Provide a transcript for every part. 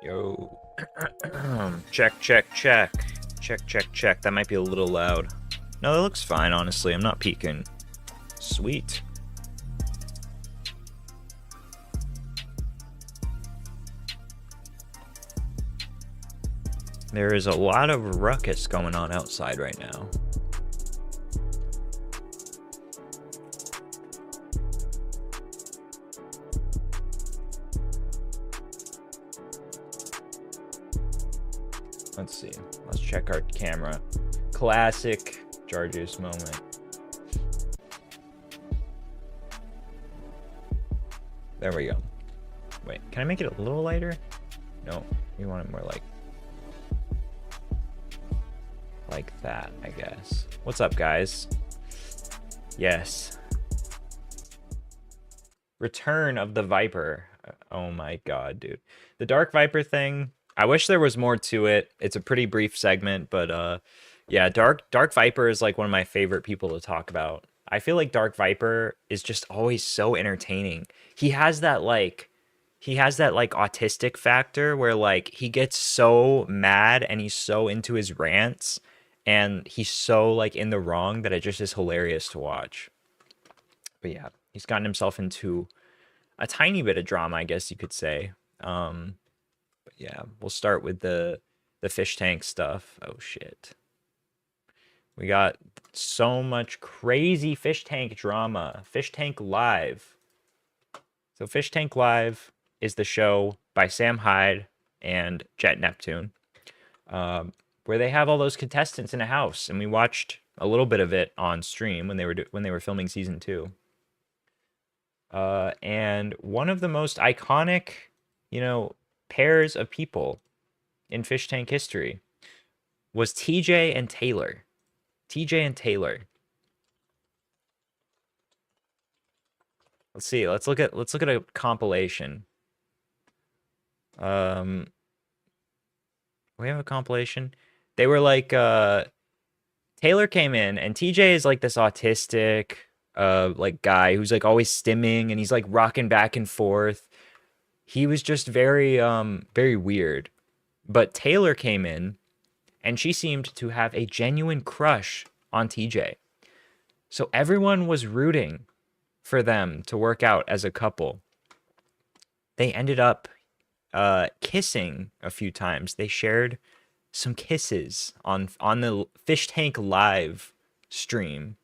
Yo. Check, check, check. Check, check, check. That might be a little loud. No, that looks fine, honestly. I'm not peeking. Sweet. There is a lot of ruckus going on outside right now. Let's see. Let's check our camera. Classic jar juice moment. There we go. Wait, can I make it a little lighter? No, we want it more like that, I guess. What's up, guys? Yes. Return of the Viper. Oh my god, dude. The Dark Viper thing, I wish there was more to it. It's a pretty brief segment, but yeah, Dark Viper is like one of my favorite people to talk about. I feel like Dark Viper is just always so entertaining. He has that like autistic factor where like he gets so mad and he's so into his rants and he's so like in the wrong that it just is hilarious to watch. But yeah, he's gotten himself into a tiny bit of drama, I guess you could say. But yeah, we'll start with the fish tank stuff. Oh shit. We got so much crazy fish tank drama. Fish Tank Live. So Fish Tank Live is the show by Sam Hyde and Jet Neptune, where they have all those contestants in a house, and we watched a little bit of it on stream when they were filming season 2. And one of the most iconic, pairs of people in fish tank history was TJ and Taylor. TJ and Taylor. Let's see. Let's look at a compilation. We have a compilation. They were like Taylor came in and TJ is like this autistic like guy who's like always stimming and he's like rocking back and forth. He was just very very weird. But Taylor came in and she seemed to have a genuine crush on TJ. So everyone was rooting for them to work out as a couple. They ended up kissing a few times. They shared some kisses on the Fish Tank Live stream.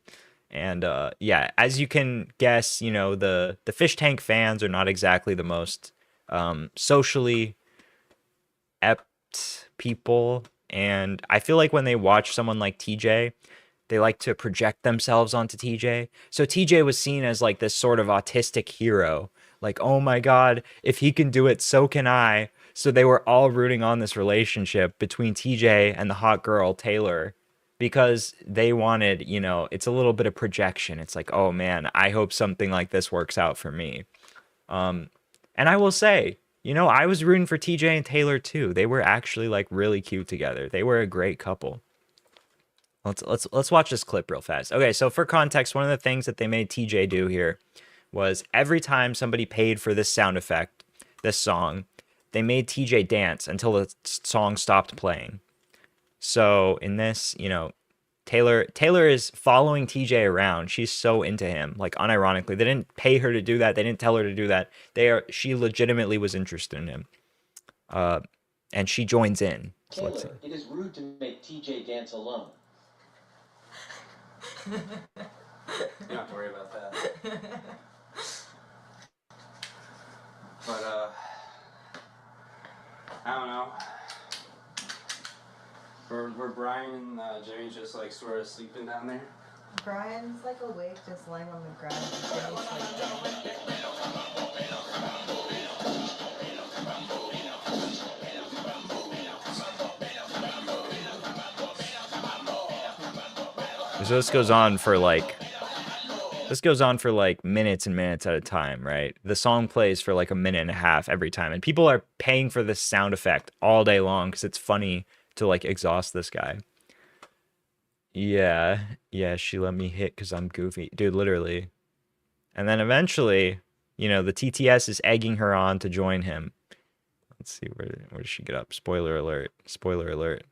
And yeah, as you can guess, the Fish Tank fans are not exactly the most socially apt people. And I feel like when they watch someone like TJ, they like to project themselves onto TJ. So TJ was seen as like this sort of autistic hero. Like, oh my God, if he can do it, so can I. So they were all rooting on this relationship between TJ and the hot girl, Taylor, because they wanted, it's a little bit of projection. It's like, oh man, I hope something like this works out for me. And I will say, I was rooting for TJ and Taylor too. They were actually like really cute together. They were a great couple. Let's watch this clip real fast. Okay, so for context, one of the things that they made TJ do here was every time somebody paid for this sound effect, this song, they made TJ dance until the song stopped playing. So in this, Taylor is following TJ around. She's so into him, like unironically. They didn't pay her to do that. They didn't tell her to do that. She legitimately was interested in him. And she joins in. So Taylor, it is rude to make TJ dance alone. You don't have to worry about that. But, I don't know. Were Brian and Jimmy just like sort of sleeping down there? Brian's like awake, just lying on the ground. So this goes on for like minutes and minutes at a time, right? The song plays for like a minute and a half every time, and people are paying for this sound effect all day long because it's funny to like exhaust this guy. Yeah, she let me hit because I'm goofy, dude, literally. And then eventually, the TTS is egging her on to join him. Let's see, where does she get up? Spoiler alert. Spoiler alert.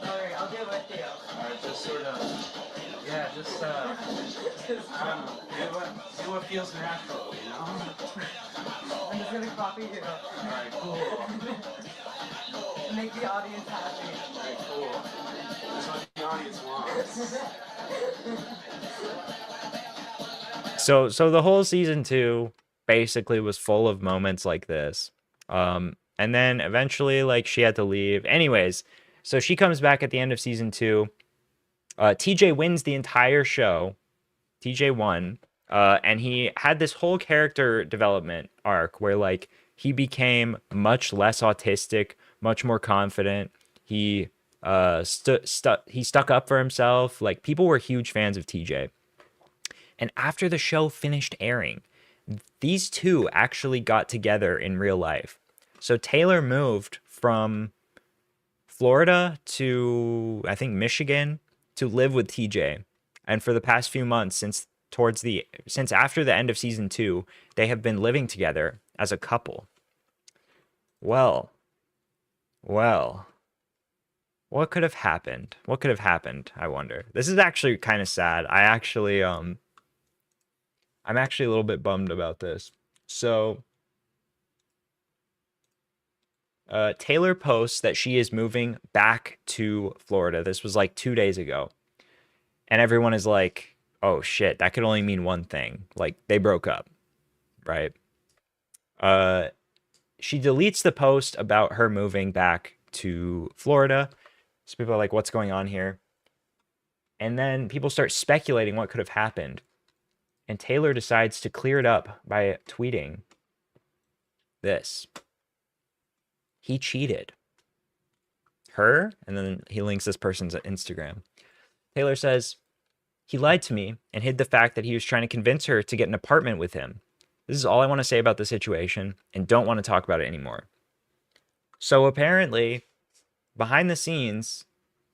Alright, I'll get with you. Alright, just sort of, yeah, just, I don't know, do what feels natural, you know? I'm just gonna copy you. Alright, cool. Make the audience happy. Alright, cool. That's what the audience wants. So the whole season 2 basically was full of moments like this. And then eventually, like, she had to leave. Anyways, so she comes back at the end of season 2. TJ wins the entire show. TJ won. And he had this whole character development arc where, like, he became much less autistic, much more confident. He stuck up for himself. Like, people were huge fans of TJ. And after the show finished airing, these two actually got together in real life. So Taylor moved from Florida to, I think, Michigan to live with TJ. And for the past few months, since after the end of season 2, they have been living together as a couple. Well, what could have happened? What could have happened, I wonder. This is actually kind of sad. I'm actually a little bit bummed about this. So, Taylor posts that she is moving back to Florida. This was like 2 days ago. And everyone is like, oh shit, that could only mean one thing. Like, they broke up, right? She deletes the post about her moving back to Florida. So people are like, what's going on here? And then people start speculating what could have happened. And Taylor decides to clear it up by tweeting this. He cheated her, and then he links this person's Instagram. Taylor says, he lied to me and hid the fact that he was trying to convince her to get an apartment with him. This is all I want to say about the situation and don't want to talk about it anymore. So apparently, behind the scenes,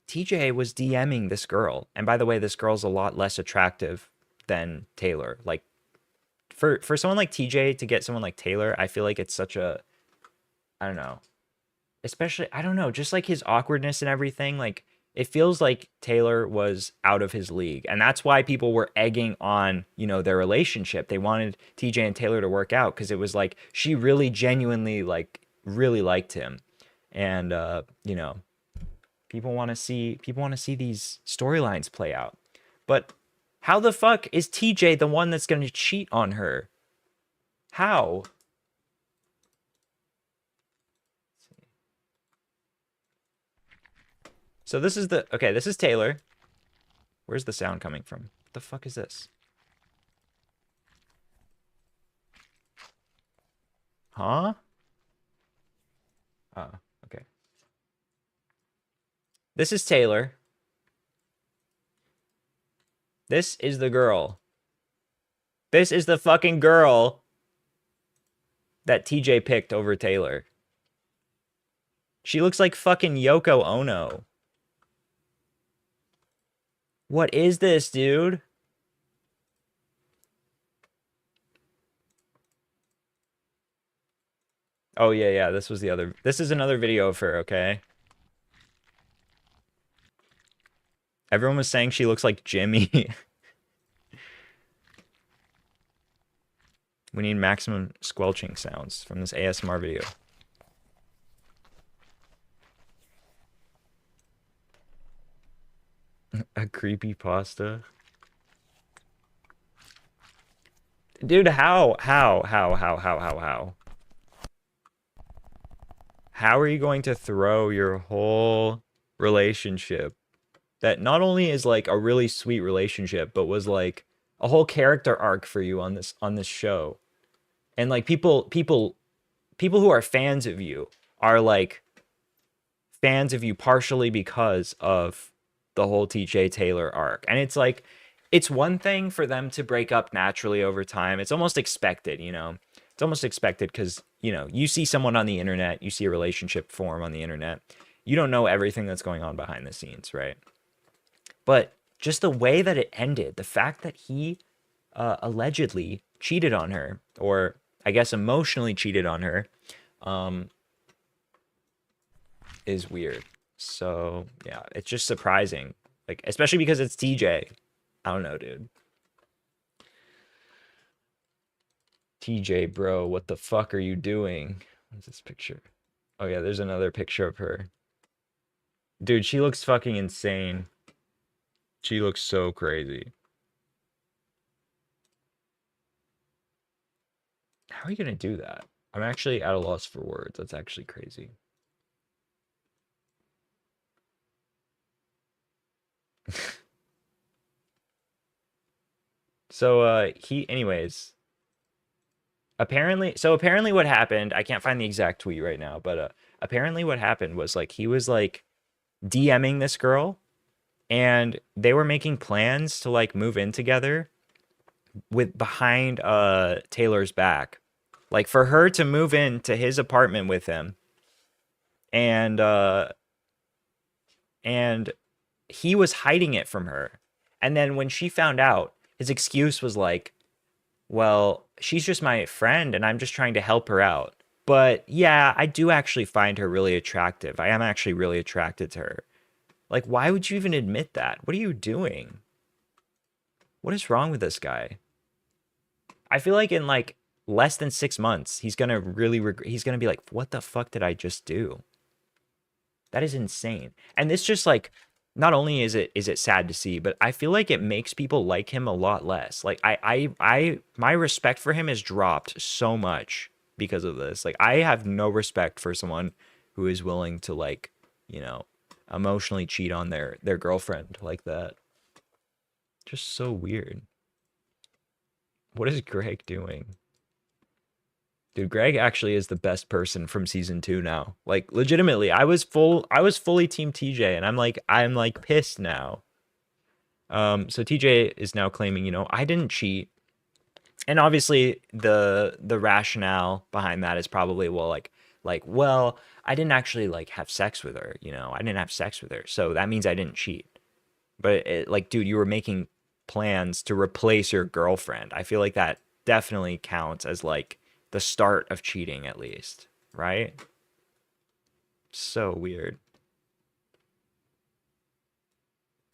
TJ was DMing this girl. And by the way, this girl's a lot less attractive than Taylor. Like, for someone like TJ to get someone like Taylor, I feel like it's such a, I don't know, especially, I don't know, just like his awkwardness and everything, like, it feels like Taylor was out of his league. And that's why people were egging on, you know, their relationship. They wanted TJ and Taylor to work out because it was like she really genuinely, like, really liked him. And you know, people want to see these storylines play out. But how the fuck is TJ the one that's going to cheat on her? How? So this is this is Taylor. Where's the sound coming from? What the fuck is this? Huh? Oh, okay. This is Taylor. This is the girl. This is the fucking girl that TJ picked over Taylor. She looks like fucking Yoko Ono. What is this, dude? Oh, yeah, this was the other... This is another video of her, okay? Everyone was saying she looks like Jimmy. We need maximum squelching sounds from this ASMR video. A creepy pasta. Dude, how? How are you going to throw your whole relationship that not only is like a really sweet relationship, but was like a whole character arc for you on this show? And like people who are fans of you are like fans of you partially because of the whole TJ Taylor arc. And it's like, it's one thing for them to break up naturally over time. It's almost expected, you know? It's almost expected because, you know, you see someone on the internet, you see a relationship form on the internet. You don't know everything that's going on behind the scenes, right? But just the way that it ended, the fact that he allegedly cheated on her, or I guess emotionally cheated on her, is weird. So yeah, it's just surprising, like especially because it's TJ. I don't know, dude. TJ, bro, what the fuck are you doing? What's this picture? Oh yeah, there's another picture of her. Dude, she looks fucking insane. She looks so crazy. How are you gonna do that? I'm actually at a loss for words. That's actually crazy. So anyways, apparently what happened, I can't find the exact tweet right now, but apparently what happened was like he was like DMing this girl, and they were making plans to like move in together with behind Taylor's back. Like for her to move into his apartment with him, and and he was hiding it from her. And then when she found out, his excuse was like, well, she's just my friend and I'm just trying to help her out. But yeah, I do actually find her really attractive. I am actually really attracted to her. Like, why would you even admit that? What are you doing? What is wrong with this guy? I feel like in like less than 6 months, he's gonna really he's gonna be like, what the fuck did I just do? That is insane. And this just like, not only is it sad to see, but I feel like it makes people like him a lot less. Like my respect for him has dropped so much because of this. Like I have no respect for someone who is willing to like, you know, emotionally cheat on their girlfriend like that. Just so weird. What is Greg doing? Dude, Greg actually is the best person from season 2 now. Like legitimately, I was fully team TJ, and I'm like pissed now. So TJ is now claiming, you know, I didn't cheat. And obviously the rationale behind that is probably, well, well, I didn't actually like have sex with her, you know. I didn't have sex with her. So that means I didn't cheat. But like, dude, you were making plans to replace your girlfriend. I feel like that definitely counts as like the start of cheating, at least, right? So weird.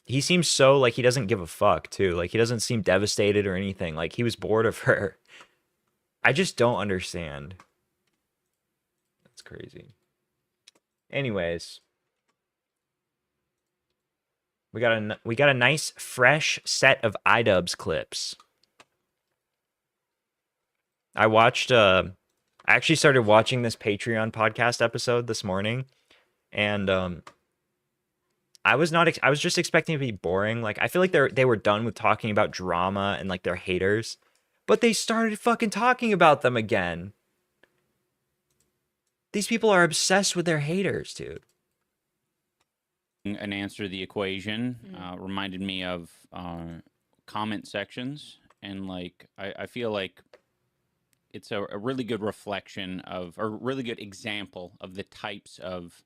He seems so like he doesn't give a fuck too. Like he doesn't seem devastated or anything. Like he was bored of her. I just don't understand. That's crazy. Anyways, we got a nice fresh set of iDubbbz clips. I actually started watching this Patreon podcast episode this morning, and I was just expecting it to be boring. Like I feel like they were done with talking about drama and like their haters, but they started fucking talking about them again. These people are obsessed with their haters, dude. An answer to the equation reminded me of comment sections, and like I feel like it's a really good reflection of, or really good example of the types of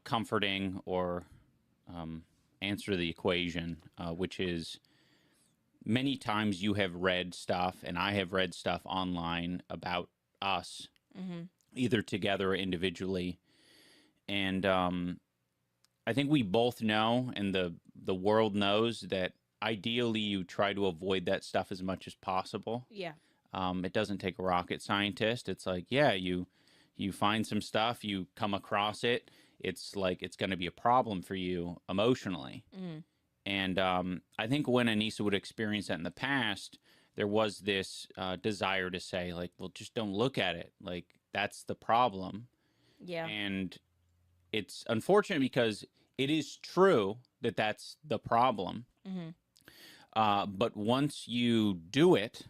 comforting or answer to the equation, which is many times you have read stuff, and I have read stuff online about us, either together or individually, and I think we both know, and the world knows, that ideally you try to avoid that stuff as much as possible. Yeah. It doesn't take a rocket scientist. It's like, yeah, you find some stuff, you come across it. It's like it's going to be a problem for you emotionally. And I think when Anissa would experience that in the past, there was this desire to say, like, well, just don't look at it. Like, that's the problem. Yeah. And it's unfortunate because it is true that that's the problem. But once you do it,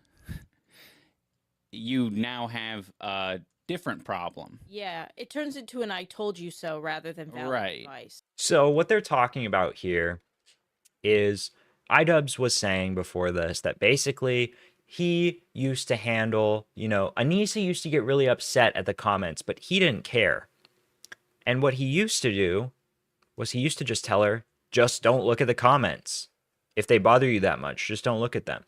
you now have a different problem. Yeah, it turns into an "I told you so" rather than valid advice. So what they're talking about here is iDubbbz was saying before this that basically he used to handle, you know, Anissa used to get really upset at the comments, but he didn't care. And what he used to do was he used to just tell her, just don't look at the comments. If they bother you that much, just don't look at them.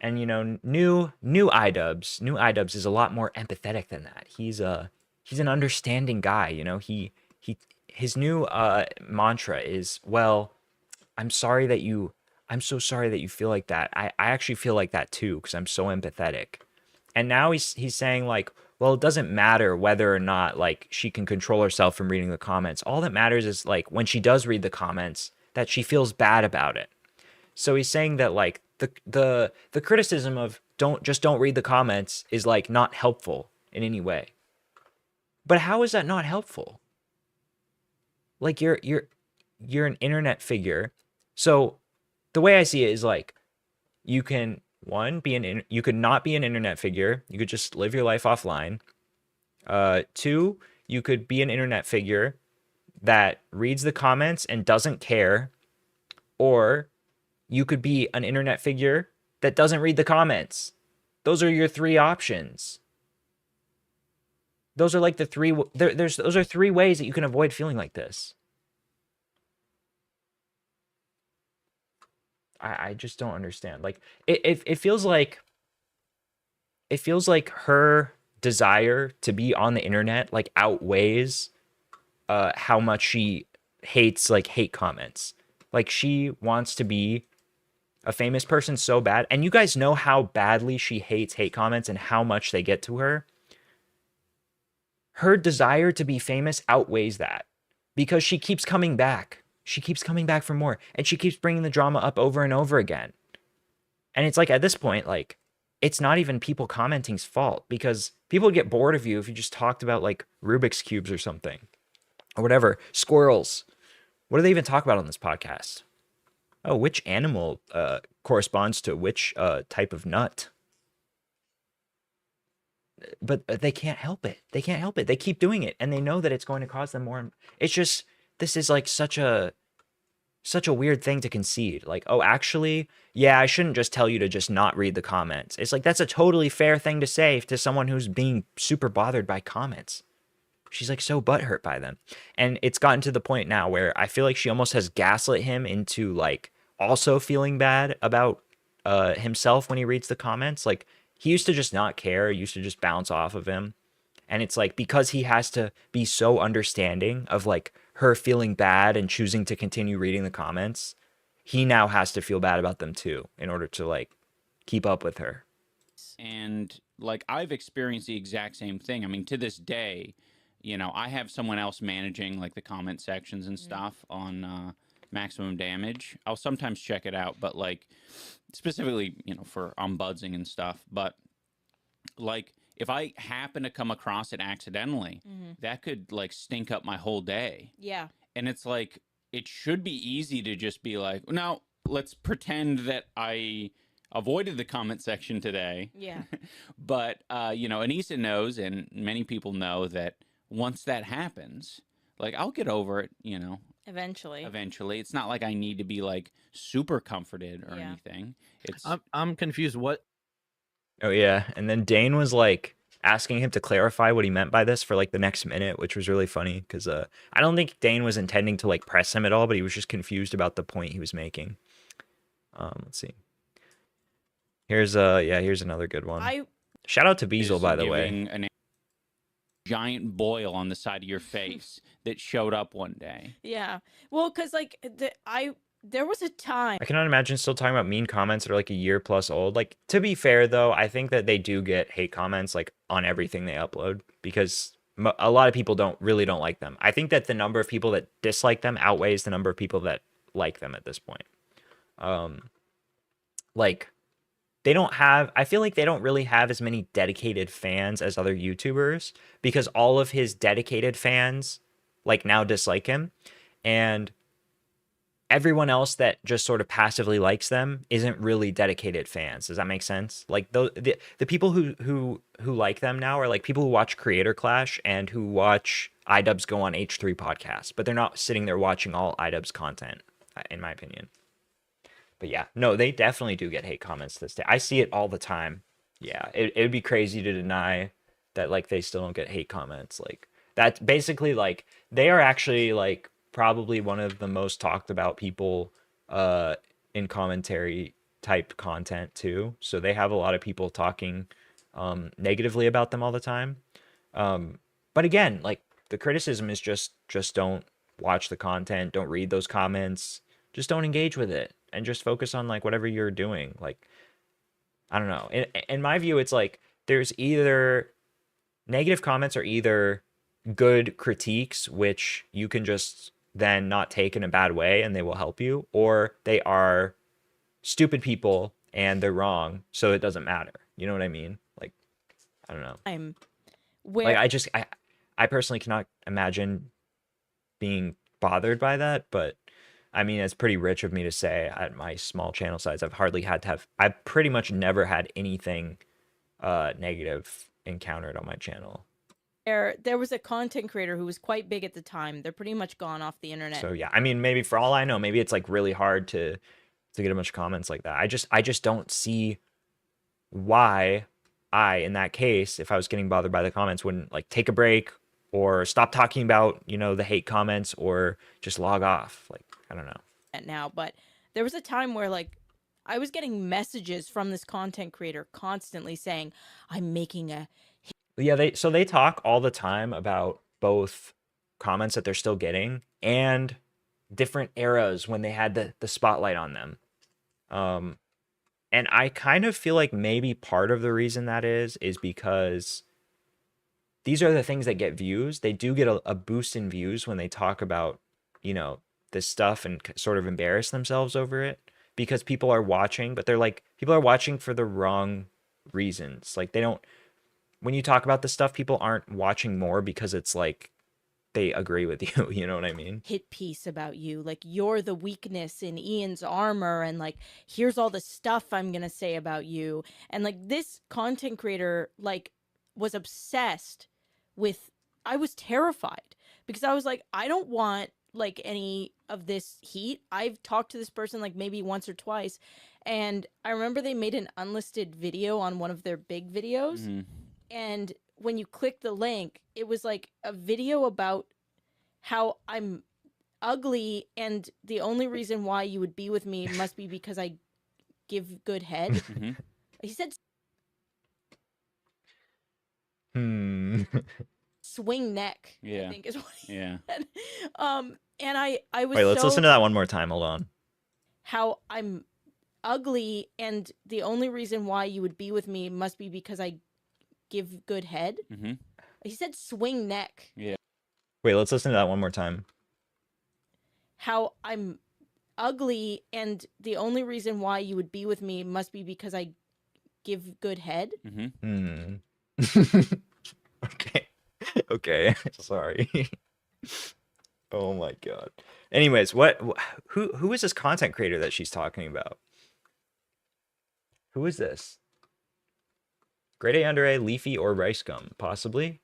And you know, new iDubbbz is a lot more empathetic than that. He's an understanding guy, you know. His new mantra is, well, I'm so sorry that you feel like that. I actually feel like that too because I'm so empathetic. And now he's saying like, well, it doesn't matter whether or not like she can control herself from reading the comments. All that matters is like when she does read the comments that she feels bad about it. So he's saying that like the criticism of don't read the comments is like not helpful in any way. But how is that not helpful? Like you're an internet figure. So the way I see it is like you can you could not be an internet figure. You could just live your life offline. Two, you could be an internet figure that reads the comments and doesn't care, or you could be an internet figure that doesn't read the comments. Those are your three options. Those are like the three. Those are three ways that you can avoid feeling like this. I just don't understand. Like it feels like her desire to be on the internet like outweighs how much she hates like hate comments. Like she wants to be a famous person so bad, and you guys know how badly she hates hate comments and how much they get to her. Her desire to be famous outweighs that because she keeps coming back. She keeps coming back for more, and she keeps bringing the drama up over and over again. And it's like at this point, like it's not even people commenting's fault because people would get bored of you if you just talked about like Rubik's cubes or something or whatever. Squirrels. What do they even talk about on this podcast? Oh, which animal corresponds to which type of nut? But they can't help it. They can't help it. They keep doing it, and they know that it's going to cause them more. It's just this is like such a weird thing to concede. Like, oh, actually, yeah, I shouldn't just tell you to just not read the comments. It's like that's a totally fair thing to say to someone who's being super bothered by comments. She's like so butthurt by them. And it's gotten to the point now where I feel like she almost has gaslit him into like also feeling bad about himself when he reads the comments. Like he used to just not care, used to just bounce off of him. And it's like because he has to be so understanding of like her feeling bad and choosing to continue reading the comments, he now has to feel bad about them too in order to like keep up with her. And like I've experienced the exact same thing. I mean, to this day, you know, I have someone else managing like the comment sections and stuff on Maximum Damage. I'll sometimes check it out, but like specifically, you know, for ombudsing and stuff. But like if I happen to come across it accidentally, that could like stink up my whole day. Yeah. And it's like it should be easy to just be like, no, let's pretend that I avoided the comment section today. Yeah. But you know, Anissa knows, and many people know that once that happens, like I'll get over it, you know. Eventually. It's not like I need to be like super comforted or anything. It's I'm confused. What? Oh yeah, and then Dane was like asking him to clarify what he meant by this for like the next minute, which was really funny because I don't think Dane was intending to like press him at all, but he was just confused about the point he was making. Let's see. Here's another good one. Shout out to Beazle, by the way. A giant boil on the side of your face that showed up one day. Yeah. Well, because like there was a time. I cannot imagine still talking about mean comments that are like a year plus old. Like, to be fair, though, I think that they do get hate comments like on everything they upload because a lot of people don't like them. I think that the number of people that dislike them outweighs the number of people that like them at this point. Like, I feel like they don't really have as many dedicated fans as other YouTubers because all of his dedicated fans like now dislike him, and everyone else that just sort of passively likes them isn't really dedicated fans. Does that make sense? Like the people who like them now are like people who watch Creator Clash and who watch iDubbbz go on H3 podcasts, but they're not sitting there watching all iDubbbz content, in my opinion. But yeah, no, they definitely do get hate comments this day. I see it all the time. Yeah, it would be crazy to deny that like they still don't get hate comments. Like that's basically like they are actually like probably one of the most talked about people in commentary type content too. So they have a lot of people talking negatively about them all the time. But again, like the criticism is just don't watch the content, don't read those comments, just don't engage with it, and just focus on like whatever you're doing. Like I don't know. In my view, it's like there's either negative comments are either good critiques, which you can just then not take in a bad way and they will help you, or they are stupid people and they're wrong, so it doesn't matter. You know what I mean? Like, I don't know. I'm Like, where I personally cannot imagine being bothered by that, but I mean, it's pretty rich of me to say at my small channel size, I've pretty much never had anything negative encountered on my channel. there was a content creator who was quite big at the time. They're pretty much gone off the internet. So yeah, I mean, maybe for all I know, maybe it's like really hard to get a bunch of comments like that. I just don't see why in that case, if I was getting bothered by the comments, wouldn't like take a break or stop talking about, you know, the hate comments or just log off. Like, I don't know. Now, but there was a time where like I was getting messages from this content creator constantly saying, I'm making a Yeah, they talk all the time about both comments that they're still getting and different eras when they had the spotlight on them. And I kind of feel like maybe part of the reason that is because these are the things that get views. They do get a boost in views when they talk about, you know, this stuff and sort of embarrass themselves over it because people are watching, but they're like, people are watching for the wrong reasons. Like they don't, when you talk about this stuff, people aren't watching more because it's like they agree with you. You know what I mean? hit piece about you. Like you're the weakness in Ian's armor, and like here's all the stuff I'm gonna say about you. And like this content creator like was obsessed with I was terrified because I was like, I don't want like any of this heat. I've talked to this person like maybe once or twice, and I remember they made an unlisted video on one of their big videos. Mhm. And when you click the link, it was like a video about how I'm ugly and the only reason why you would be with me must be because I give good head. Mhm. He said Hmm. swing neck, I Yeah. think is what he Yeah. said. And I was Wait, let's so listen to that one more time. Hold on. how I'm ugly and the only reason why you would be with me must be because I give good head. Mhm. He said swing neck. Wait, let's listen to that one more time. How I'm ugly and the only reason why you would be with me must be because I give good head. Mhm. Hmm. Okay. Okay. Sorry. Oh my God. Anyways, who is this content creator that she's talking about? Who is this? Grade A, under A, Leafy, or Rice Gum? Possibly.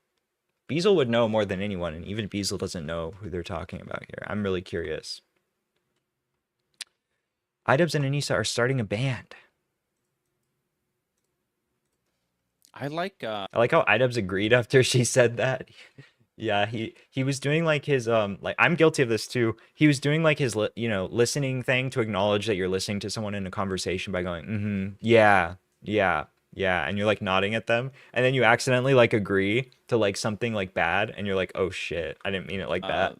Beazle would know more than anyone, and even Beazle doesn't know who they're talking about here. I'm really curious. Idubbbz and Anissa are starting a band. I like I like how Idubbbz agreed after she said that. Yeah, he was doing like his like I'm guilty of this too. He was doing like his you know, listening thing to acknowledge that you're listening to someone in a conversation by going, "Mm-hmm. Yeah. Yeah. Yeah." And you're like nodding at them, and then you accidentally like agree to like something like bad and you're like, "Oh shit. I didn't mean it like that."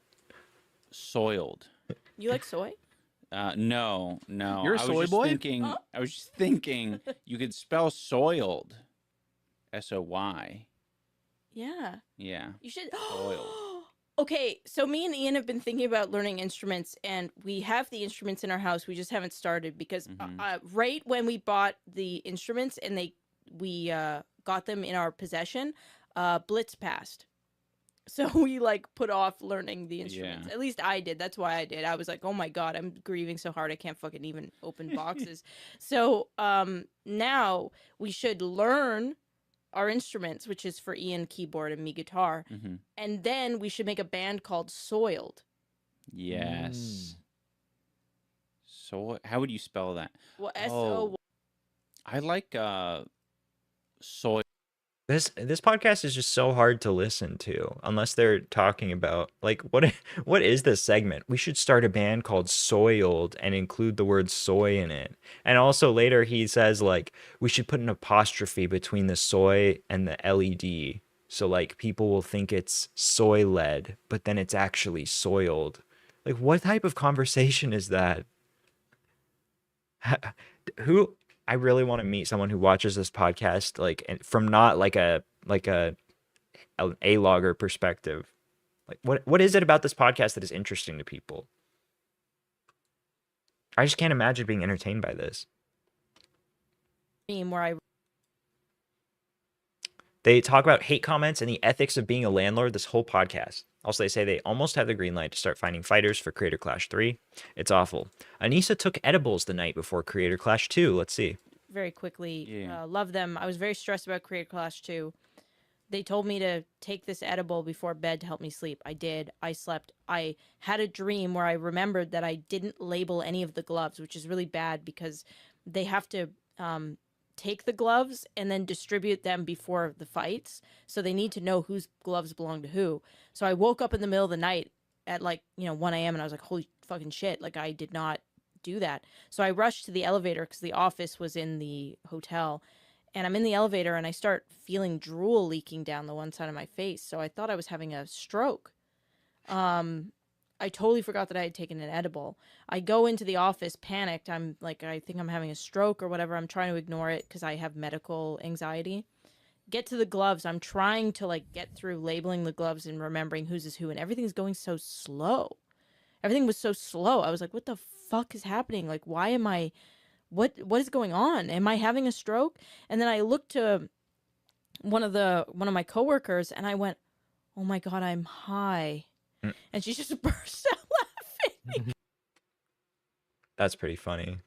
soiled. You like soy? No. You're a I was soy just boy? Thinking, Huh? I was just thinking you could spell soiled. SOY. Yeah. Yeah. You should. Soiled. Okay, so me and Ian have been thinking about learning instruments, and we have the instruments in our house. We just haven't started because Mhm. right when we bought the instruments and we got them in our possession, Blitz passed. So we like put off learning the instruments. Yeah. At least I did. That's why I did. I was like, "Oh my god, I'm grieving so hard I can't fucking even open boxes." So now we should learn our instruments, which is for Ian keyboard and me guitar, Mhm. and then we should make a band called Soiled. Yes. So how would you spell that? Well, Oh. I like soil. This podcast is just so hard to listen to unless they're talking about like what is this segment? We should start a band called Soiled and include the word soy in it. And also later he says like we should put an apostrophe between the soy and the LED. So like people will think it's soy lead, but then it's actually soiled. Like what type of conversation is that? Who I really want to meet someone who watches this podcast like and from not like a logger perspective. Like what is it about this podcast that is interesting to people? I just can't imagine being entertained by this. Where I They talk about hate comments and the ethics of being a landlord this whole podcast. Also, they say they almost have the green light to start finding fighters for Creator Clash 3. It's awful. Anissa took edibles the night before Creator Clash 2. Let's see. very quickly Yeah. love them. I was very stressed about Creator Clash 2. They told me to take this edible before bed to help me sleep. I did. I slept. I had a dream where I remembered that I didn't label any of the gloves, which is really bad because they have to take the gloves and then distribute them before the fights. So they need to know whose gloves belong to who. So I woke up in the middle of the night at 1 a.m. and I was like, holy fucking shit. Like I did not do that. So I rushed to the elevator because the office was in the hotel. And I'm in the elevator and I start feeling drool leaking down the one side of my face. So I thought I was having a stroke. I totally forgot that I had taken an edible. I go into the office panicked. I'm like, I think I'm having a stroke or whatever. I'm trying to ignore it because I have medical anxiety. Get to the gloves. I'm trying to get through labeling the gloves and remembering whose is who. And everything's going so slow. Everything was so slow. I was like, what the fuck is happening? Like, why am I... What is going on? Am I having a stroke? And then I looked to one of my coworkers and I went, "Oh my god, I'm high." And she just burst out laughing. That's pretty funny.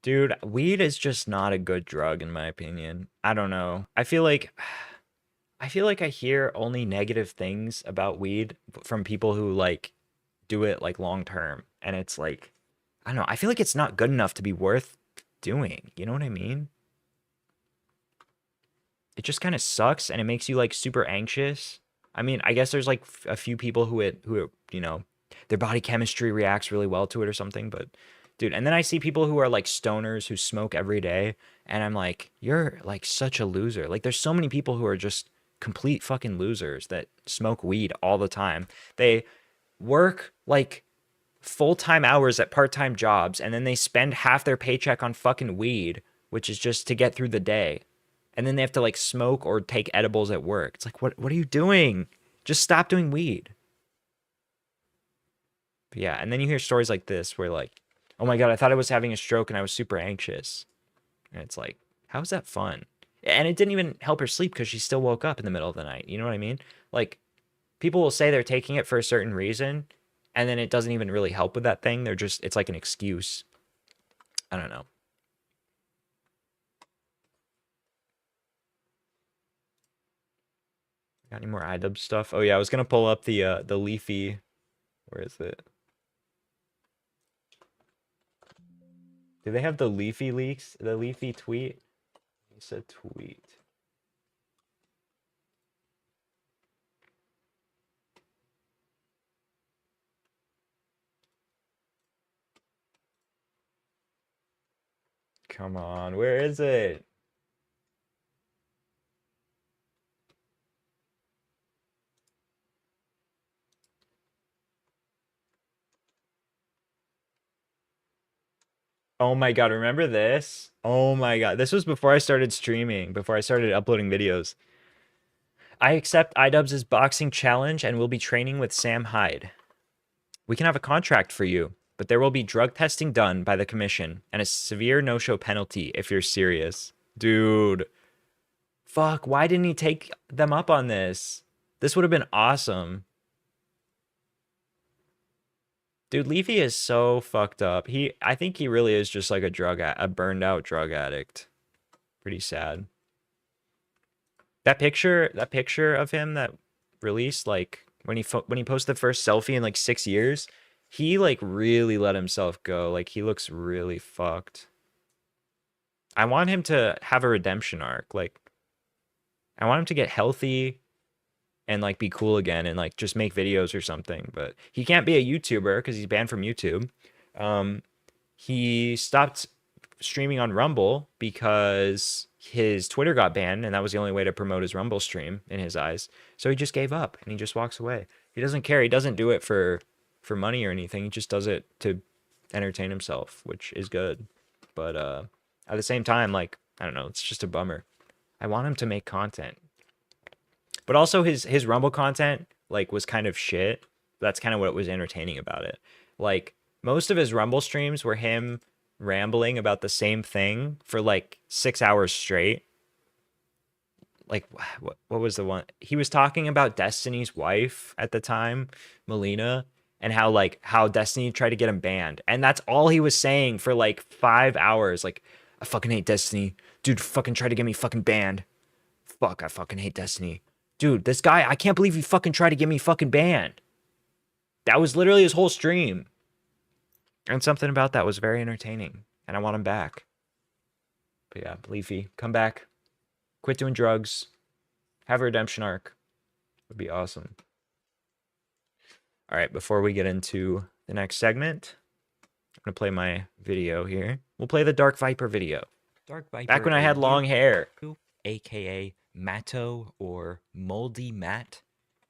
Dude, weed is just not a good drug in my opinion. I don't know. I feel like I hear only negative things about weed from people who like do it like long term. And it's like I don't know. I feel like it's not good enough to be worth doing. You know what I mean? It just kind of sucks and it makes you like super anxious. I mean, I guess there's like a few people who their body chemistry reacts really well to it or something, but dude, and then I see people who are like stoners who smoke every day and I'm like, you're like such a loser. Like there's so many people who are just complete fucking losers that smoke weed all the time. They work like full-time hours at part-time jobs and then they spend half their paycheck on fucking weed, which is just to get through the day. And then they have to like smoke or take edibles at work. It's like, what are you doing? Just stop doing weed. But yeah, and then you hear stories like this where like, oh my god, I thought I was having a stroke and I was super anxious. And it's like, how is that fun? And it didn't even help her sleep because she still woke up in the middle of the night. You know what I mean? Like, people will say they're taking it for a certain reason, and then it doesn't even really help with that thing. It's like an excuse. I don't know. Got any more iDub stuff? Oh yeah, I was gonna pull up the Leafy. Where is it? Do they have the Leafy leaks? The Leafy tweet? He said tweet. Come on, where is it? Oh my god, remember this? Oh my god, this was before I started streaming, before I started uploading videos. I accept iDubbbz's boxing challenge and will be training with Sam Hyde. We can have a contract for you, but there will be drug testing done by the commission and a severe no-show penalty if you're serious. Dude. Fuck, why didn't he take them up on this? This would have been awesome. Dude, Leafy is so fucked up. I think he really is just like a burned out drug addict. Pretty sad. That picture of him that released like when he posted the first selfie in like 6 years, he like really let himself go. Like he looks really fucked. I want him to have a redemption arc. Like, I want him to get healthy and like be cool again and like just make videos or something. But he can't be a YouTuber because he's banned from YouTube. He stopped streaming on Rumble because his Twitter got banned, and that was the only way to promote his Rumble stream in his eyes. So he just gave up and he just walks away. He doesn't care. He doesn't do it for money or anything. He just does it to entertain himself, which is good. But at the same time, like, I don't know, it's just a bummer. I want him to make content. But also his Rumble content like was kind of shit. That's kind of what was entertaining about it. Like most of his Rumble streams were him rambling about the same thing for like 6 hours straight. Like what was the one? He was talking about Destiny's wife at the time, Melina, and how Destiny tried to get him banned. And that's all he was saying for like 5 hours. Like, I fucking hate Destiny. Dude fucking tried to get me fucking banned. Fuck, I fucking hate Destiny. Dude, this guy, I can't believe he fucking tried to get me fucking banned. That was literally his whole stream. And something about that was very entertaining. And I want him back. But yeah, Leafy, come back. Quit doing drugs. Have a redemption arc. Would be awesome. All right, before we get into the next segment, I'm going to play my video here. We'll play the Dark Viper video. Dark Viper. Back when I had long hair. AKA Matto or Moldy Matt,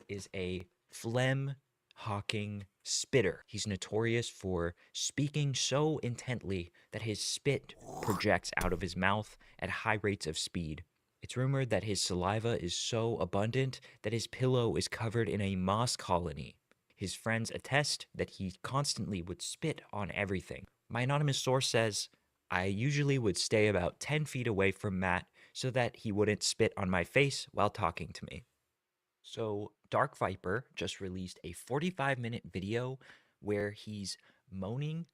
is a phlegm-hawking spitter. He's notorious for speaking so intently that his spit projects out of his mouth at high rates of speed. It's rumored that his saliva is so abundant that his pillow is covered in a moss colony. His friends attest that he constantly would spit on everything. My anonymous source says, I usually would stay about 10 feet away from Matt so that he wouldn't spit on my face while talking to me. So Dark Viper just released a 45-minute video where he's moaning,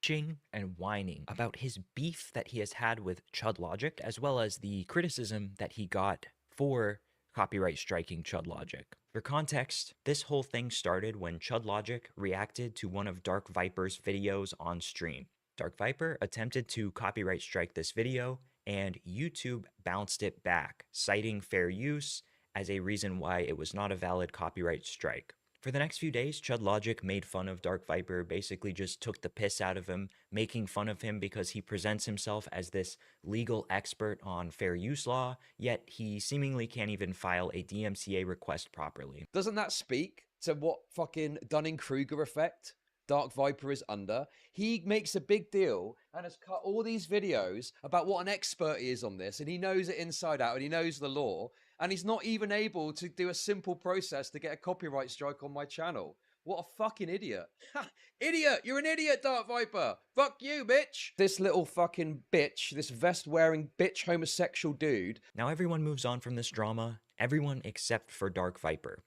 bitching, and whining about his beef that he has had with Chud Logic, as well as the criticism that he got for copyright striking Chud Logic. For context, this whole thing started when Chud Logic reacted to one of Dark Viper's videos on stream. Dark Viper attempted to copyright strike this video, and YouTube bounced it back, citing fair use as a reason why it was not a valid copyright strike. For the next few days, Chud Logic made fun of Dark Viper, basically just took the piss out of him, making fun of him because he presents himself as this legal expert on fair use law, yet he seemingly can't even file a DMCA request properly. Doesn't that speak to what fucking Dunning-Kruger effect Dark Viper is under? He makes a big deal and has cut all these videos about what an expert he is on this, and he knows it inside out, and he knows the law, and he's not even able to do a simple process to get a copyright strike on my channel. What a fucking idiot. Ha! Idiot! You're an idiot, Dark Viper! Fuck you, bitch! This little fucking bitch, this vest-wearing bitch homosexual dude. Now everyone moves on from this drama, everyone except for Dark Viper.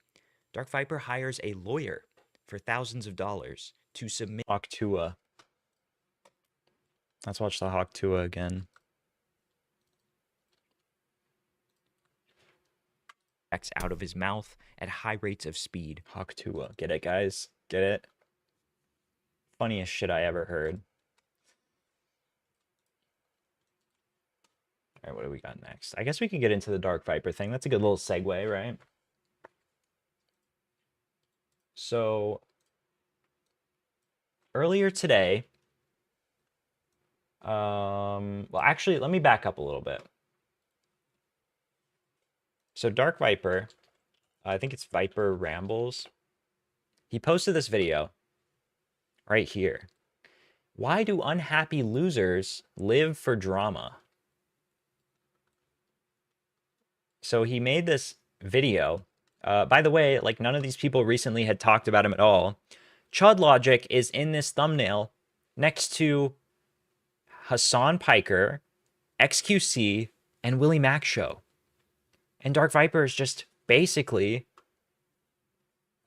Dark Viper hires a lawyer for thousands of dollars to submit Hawk Tua. Let's watch the Hawk Tua again. out of his mouth at high rates of speed. Hawk Tua. Get it, guys? Get it? Funniest shit I ever heard. All right, what do we got next? I guess we can get into the Dark Viper thing. That's a good little segue, right? So, earlier today, well, actually, let me back up a little bit. So Dark Viper, I think it's Viper Rambles. He posted this video right here. Why do unhappy losers live for drama? So he made this video. By the way, like none of these people recently had talked about him at all. Chud Logic is in this thumbnail next to Hassan Piker, XQC, and Willie Mac Show. And Dark Viper is just basically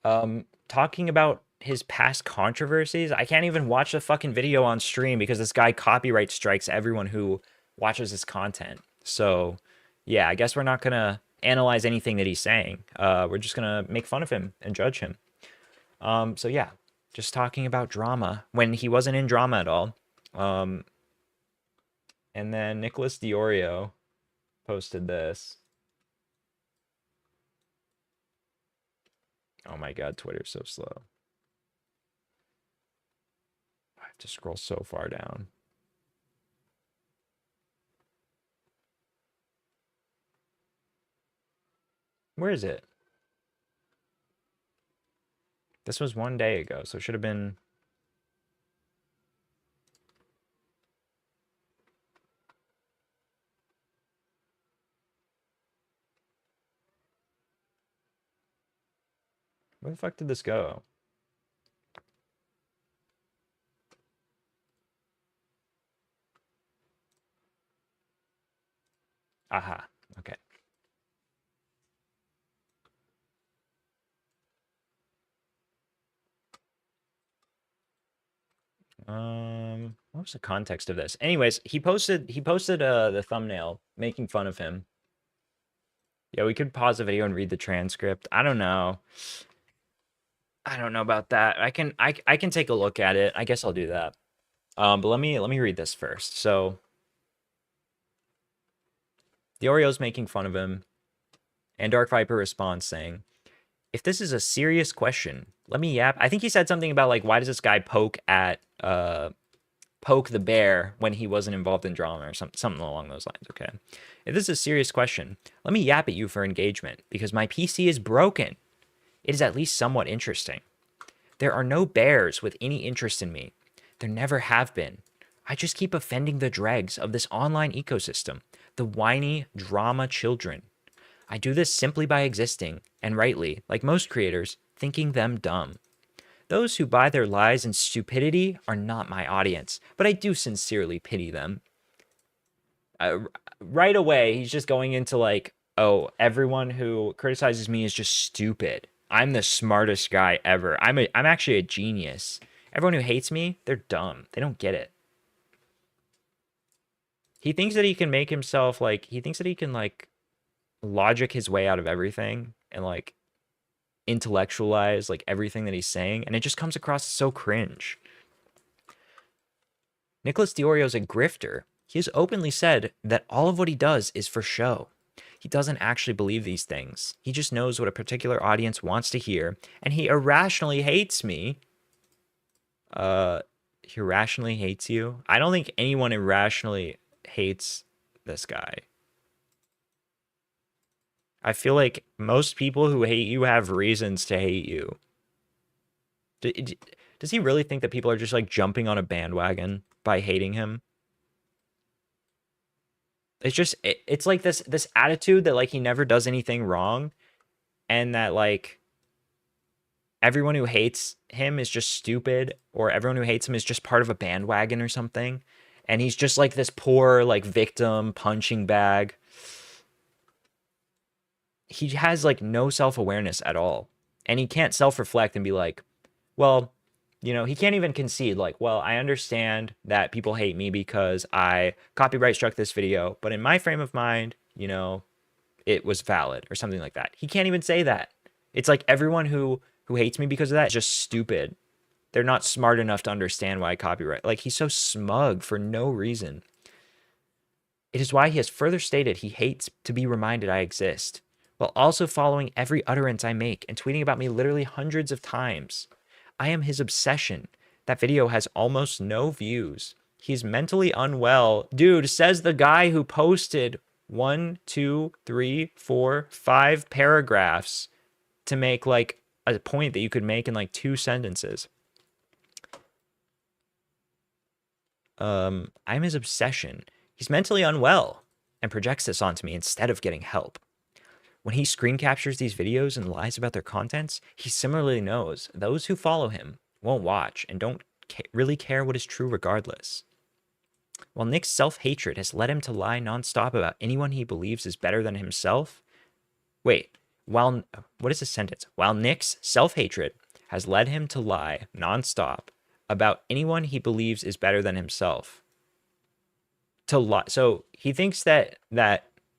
talking about his past controversies. I can't even watch the fucking video on stream because this guy copyright strikes everyone who watches his content. So, yeah, I guess we're not going to analyze anything that he's saying. We're just going to make fun of him and judge him. So, yeah, just talking about drama when he wasn't in drama at all. And And then Nicholas Diorio posted this. Oh my god, Twitter's so slow. I have to scroll so far down. Where is it? This was 1 day ago, so it should have been... Where the fuck did this go? Aha, okay. What was the context of this? Anyways, he posted the thumbnail making fun of him. Yeah, we could pause the video and read the transcript. I don't know. I don't know about that. I can take a look at it. I guess I'll do that. But let me read this first. So the Oreo's making fun of him, and Dark Viper responds saying, "If this is a serious question, let me yap." I think he said something about like, why does this guy poke the bear when he wasn't involved in drama or something along those lines. Okay, if this is a serious question, let me yap at you for engagement because my PC is broken. It is at least somewhat interesting. There are no bears with any interest in me. There never have been. I just keep offending the dregs of this online ecosystem, the whiny drama children. I do this simply by existing, and rightly, like most creators, thinking them dumb. Those who buy their lies and stupidity are not my audience, but I do sincerely pity them. Right away, he's just going into like, oh, everyone who criticizes me is just stupid. I'm the smartest guy ever. I'm actually a genius. Everyone who hates me, they're dumb. They don't get it. He thinks that he can make himself like, he thinks that he can like logic his way out of everything and like intellectualize like everything that he's saying, and it just comes across as so cringe. Nicholas Diorio is a grifter. He has openly said that all of what he does is for show. He doesn't actually believe these things. He just knows what a particular audience wants to hear, and he irrationally hates me. He irrationally hates you? I don't think anyone irrationally hates this guy. I feel like most people who hate you have reasons to hate you. Does he really think that people are just like jumping on a bandwagon by hating him? It's just, it's like this attitude that like he never does anything wrong, and that like everyone who hates him is just stupid, or everyone who hates him is just part of a bandwagon or something. And he's just like this poor like victim punching bag. He has like no self-awareness at all. And he can't self-reflect and be like, well, you know, he can't even concede like, well, I understand that people hate me because I copyright struck this video, but in my frame of mind, you know, it was valid or something like that. He can't even say that. It's like everyone who hates me because of that is just stupid. They're not smart enough to understand why I copyright. Like, he's so smug for no reason. It is why he has further stated he hates to be reminded I exist, while also following every utterance I make and tweeting about me literally hundreds of times. I am his obsession. That video has almost no views. He's mentally unwell. Dude, says the guy who posted 1, 2, 3, 4, 5 paragraphs to make like a point that you could make in like 2 sentences. I'm his obsession. He's mentally unwell and projects this onto me instead of getting help. When he screen captures these videos and lies about their contents, he similarly knows those who follow him won't watch and don't really care what is true regardless. While Nick's self-hatred has led him to lie nonstop about anyone he believes is better than himself. What is this sentence? While Nick's self-hatred has led him to lie nonstop about anyone he believes is better than himself. To lie. So he thinks that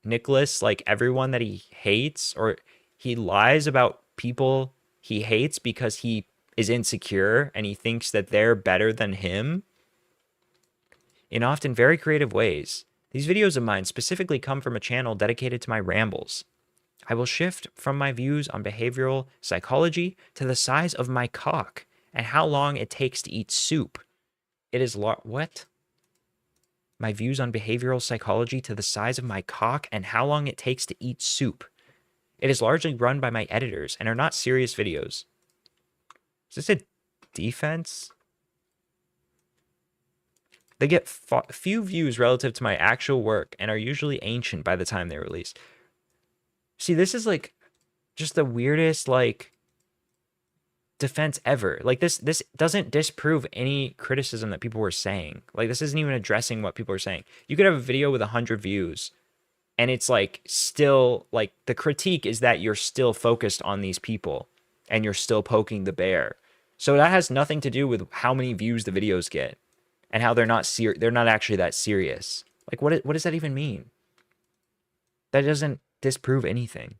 Nicholas, like everyone that he hates, or he lies about people he hates because he is insecure and he thinks that they're better than him in often very creative ways. These videos of mine specifically come from a channel dedicated to my rambles. I will shift from my views on behavioral psychology to the size of my cock and how long it takes to eat soup. It is what? My views on behavioral psychology to the size of my cock and how long it takes to eat soup. It is largely run by my editors and are not serious videos. Is this a defense? They get few views relative to my actual work and are usually ancient by the time they're released. See, this is like just the weirdest like defense ever. Like this doesn't disprove any criticism that people were saying. Like this isn't even addressing what people are saying. You could have a video with 100 views and it's like still like the critique is that you're still focused on these people and you're still poking the bear. So that has nothing to do with how many views the videos get and how they're not actually that serious. Like what does that even mean? That doesn't disprove anything.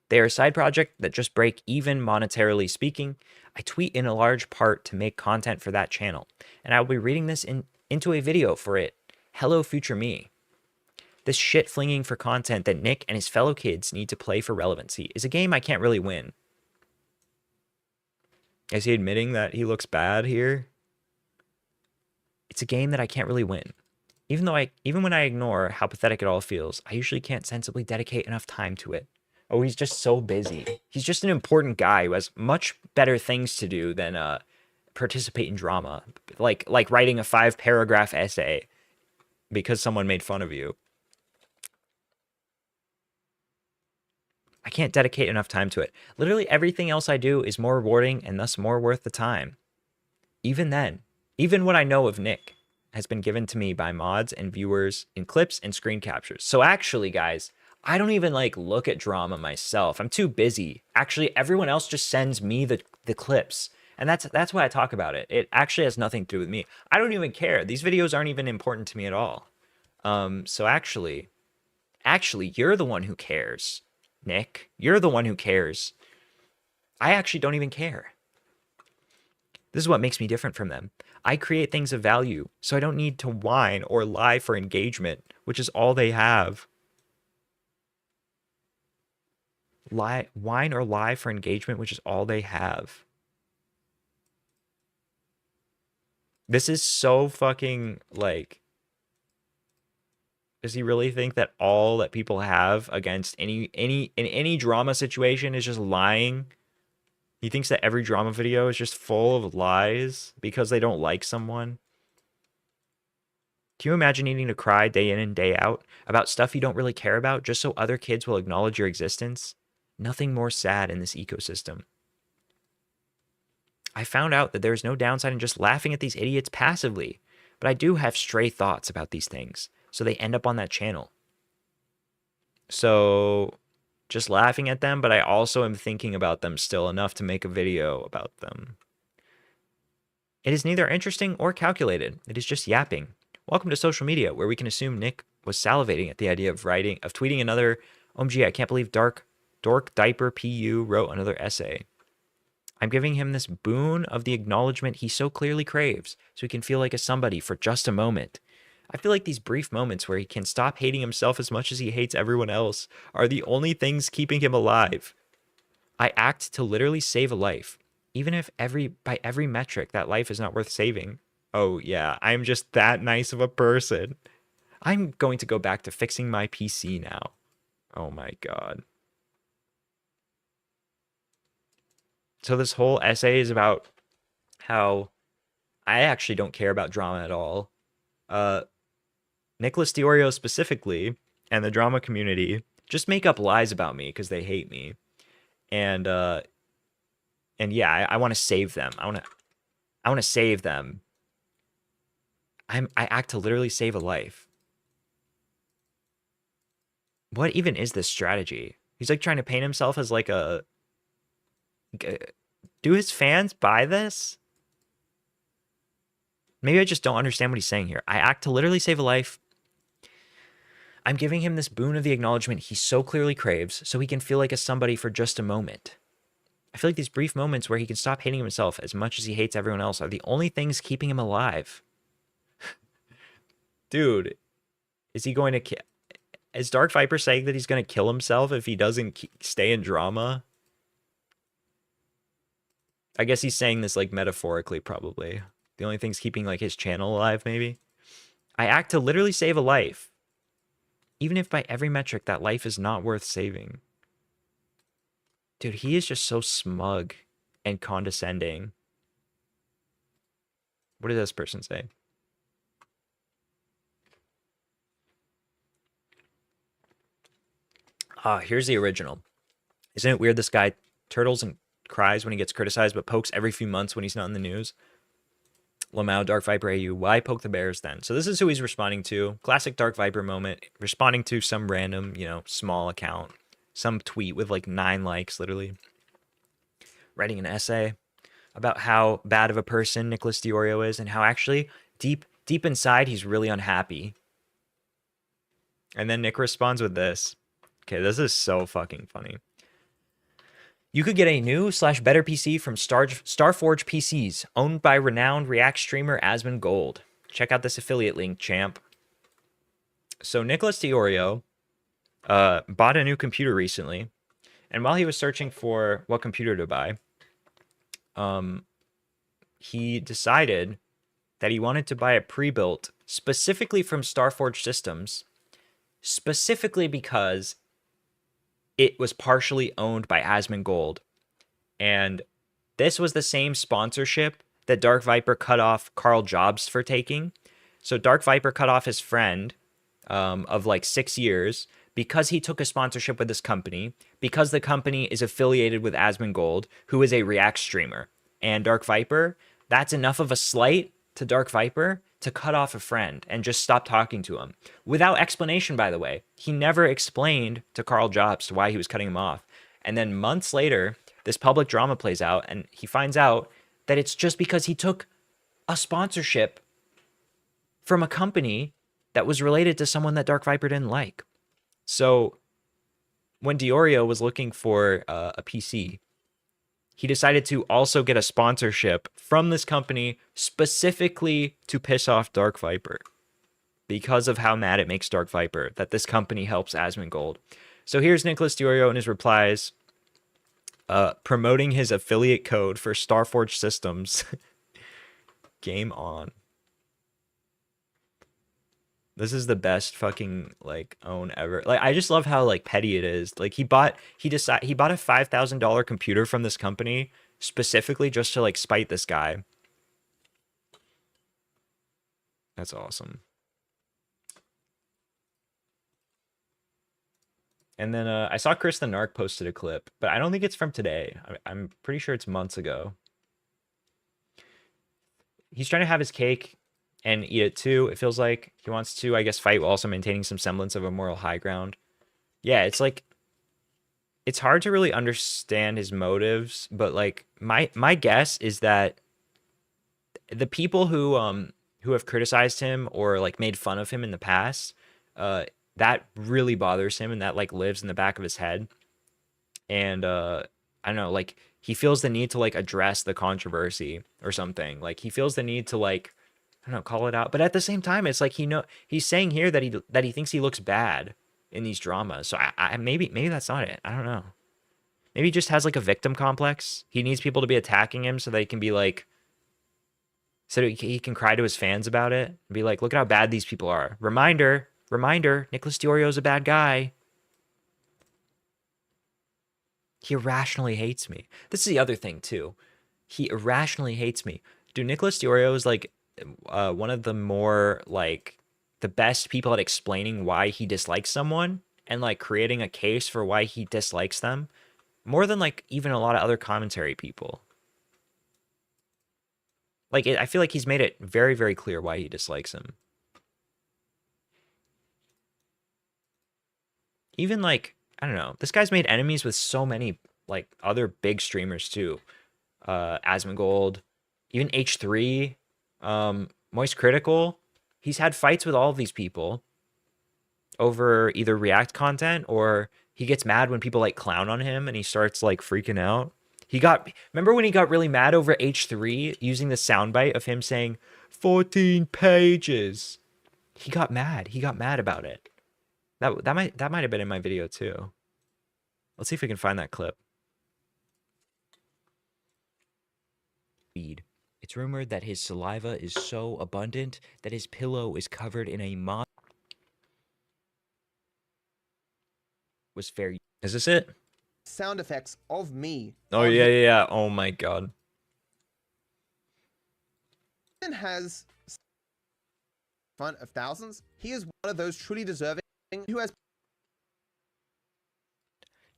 They are a side project that just break even monetarily speaking. I tweet in a large part to make content for that channel, and I will be reading this into a video for it. Hello, future me. This shit flinging for content that Nick and his fellow kids need to play for relevancy is a game I can't really win. Is he admitting that he looks bad here? It's a game that I can't really win. Even when I ignore how pathetic it all feels, I usually can't sensibly dedicate enough time to it. Oh, he's just so busy. He's just an important guy who has much better things to do than participate in drama. Like writing a 5-paragraph essay because someone made fun of you. I can't dedicate enough time to it. Literally everything else I do is more rewarding and thus more worth the time. Even then, even what I know of Nick has been given to me by mods and viewers in clips and screen captures. So actually, guys, I don't even like look at drama myself. I'm too busy. Actually, everyone else just sends me the clips. And that's why I talk about it. It actually has nothing to do with me. I don't even care. These videos aren't even important to me at all. So actually, you're the one who cares. Nick, you're the one who cares. I actually don't even care. This is what makes me different from them. I create things of value, so I don't need to whine or lie for engagement, which is all they have. Whine or lie for engagement, which is all they have. This is so fucking like, does he really think that all that people have against in any drama situation is just lying? He thinks that every drama video is just full of lies because they don't like someone. Can you imagine needing to cry day in and day out about stuff you don't really care about just so other kids will acknowledge your existence? Nothing more sad in this ecosystem. I found out that there is no downside in just laughing at these idiots passively, but I do have stray thoughts about these things, so they end up on that channel. So just laughing at them, but I also am thinking about them still enough to make a video about them. It is neither interesting or calculated. It is just yapping. Welcome to social media, where we can assume Nick was salivating at the idea of tweeting another, OMG, I can't believe DarkviperAU wrote another essay. I'm giving him this boon of the acknowledgement he so clearly craves, so he can feel like a somebody for just a moment. I feel like these brief moments where he can stop hating himself as much as he hates everyone else are the only things keeping him alive. I act to literally save a life, even if by every metric that life is not worth saving. Oh yeah, I'm just that nice of a person. I'm going to go back to fixing my PC now. Oh my god. So this whole essay is about how I actually don't care about drama at all. Nicholas Diorio specifically and the drama community just make up lies about me because they hate me. And yeah, I want to save them. I want to save them. I act to literally save a life. What even is this strategy? He's like trying to paint himself as like a... Do his fans buy this? Maybe I just don't understand what he's saying here. I act to literally save a life. I'm giving him this boon of the acknowledgement he so clearly craves, so he can feel like a somebody for just a moment. I feel like these brief moments where he can stop hating himself as much as he hates everyone else are the only things keeping him alive. Dude, is he going to is Dark Viper saying that he's going to kill himself if he doesn't stay in drama? I guess he's saying this like metaphorically, probably. The only thing's keeping like his channel alive, maybe. I act to literally save a life, even if by every metric that life is not worth saving. Dude, he is just so smug and condescending. What did this person say? Here's the original. Isn't it weird this guy turtles and cries when he gets criticized, but pokes every few months when he's not in the news? Lamau, DarkviperAU, why poke the bears then? So this is who he's responding to. Classic Dark Viper moment. Responding to some random, small account. Some tweet with like 9 likes, literally. Writing an essay about how bad of a person Nicholas Diorio is and how actually deep inside he's really unhappy. And then Nick responds with this. Okay, this is so fucking funny. You could get a new/better PC from Starforge PCs, owned by renowned React streamer Asmon Gold. Check out this affiliate link, champ. So Nicholas Diorio bought a new computer recently, and while he was searching for what computer to buy, he decided that he wanted to buy a pre-built specifically from Starforge Systems, specifically because it was partially owned by Asmon Gold. And this was the same sponsorship that Dark Viper cut off Carl Jobs for taking. So Dark Viper cut off his friend of like 6 years because he took a sponsorship with this company, because the company is affiliated with Asmon Gold, who is a React streamer. And Dark Viper, that's enough of a slight to Dark Viper to cut off a friend and just stop talking to him. Without explanation, by the way. He never explained to Carl Jobs why he was cutting him off. And then months later, this public drama plays out, and he finds out that it's just because he took a sponsorship from a company that was related to someone that Dark Viper didn't like. So when Diorio was looking for a PC, he decided to also get a sponsorship from this company specifically to piss off Dark Viper because of how mad it makes Dark Viper that this company helps Asmon Gold. So here's Nicholas Diorio in his replies promoting his affiliate code for Starforge Systems. Game on. This is the best fucking like own ever. Like I just love how like petty it is. Like he bought a $5,000 computer from this company specifically just to like spite this guy. That's awesome. And then I saw Chris the Narc posted a clip, but I don't think it's from today. I'm pretty sure it's months ago. He's trying to have his cake and eat it too. It feels like he wants to, I guess, fight while also maintaining some semblance of a moral high ground. Yeah, it's like, it's hard to really understand his motives, but like my guess is that the people who have criticized him or like made fun of him in the past, that really bothers him, and that like lives in the back of his head. And I don't know, like he feels the need to like address the controversy or something. Like he feels the need to like, I don't know, call it out. But at the same time, it's like he's saying here that he thinks he looks bad in these dramas. So I maybe that's not it. I don't know. Maybe he just has like a victim complex. He needs people to be attacking him so they can be like, so he can cry to his fans about it and be like, look at how bad these people are. Reminder, Nicholas Diorio is a bad guy. He irrationally hates me. This is the other thing too. He irrationally hates me. Dude, Nicholas Diorio is like one of the more like the best people at explaining why he dislikes someone and like creating a case for why he dislikes them more than like even a lot of other commentary people. Like I feel like he's made it very, very clear why he dislikes him. Even like, I don't know, this guy's made enemies with so many like other big streamers too. Asmon Gold, even H3, Moist Critical. He's had fights with all of these people over either React content, or he gets mad when people like clown on him and he starts like freaking out. Remember when he got really mad over H3 using the soundbite of him saying 14 pages? He got mad. He got mad about it. That might have been in my video too. Let's see if we can find that clip. Feed. It's rumored that his saliva is so abundant that his pillow is covered in a moss. Was fair. Is this it? Sound effects of me. Oh on yeah, yeah, yeah. Oh my god. Ethan has front of thousands. He is one of those truly deserving who has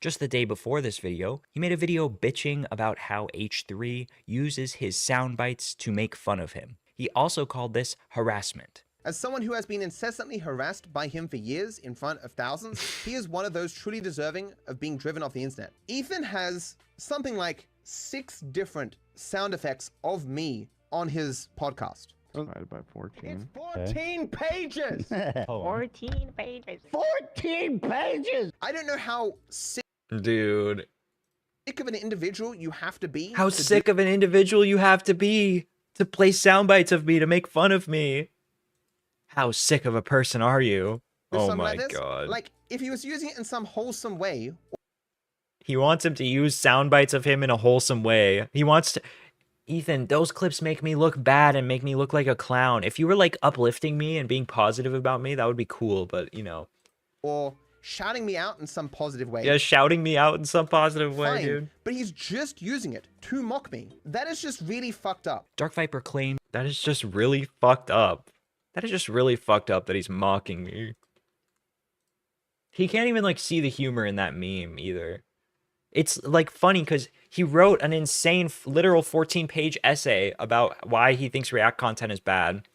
Just the day before this video, he made a video bitching about how H3 uses his sound bites to make fun of him. He also called this harassment. as someone who has been incessantly harassed by him for years in front of thousands, he is one of those truly deserving of being driven off the internet. Ethan has something like 6 different sound effects of me on his podcast. Divided by 14. It's 14 pages! 14 pages. 14 pages! I don't know how sick Dude, of an individual you have to be. how to sick of an individual you have to be to play sound bites of me to make fun of me. How sick of a person are you? do Oh something my like this. god. Like, if he was using it in some wholesome way, He wants him to use sound bites of him in a wholesome way. He wants to. Ethan, those clips make me look bad and make me look like a clown. If you were like uplifting me and being positive about me, that would be cool. But you know, or shouting me out in some positive way. yeah, shouting me out in some positive way, Fine, dude. but he's just using it to mock me. That is just really fucked up. Dark Viper claimed that is just really fucked up. That is just really fucked up that he's mocking me. He can't even like see the humor in that meme either. It's like funny because he wrote an insane literal 14-page essay about why he thinks React content is bad.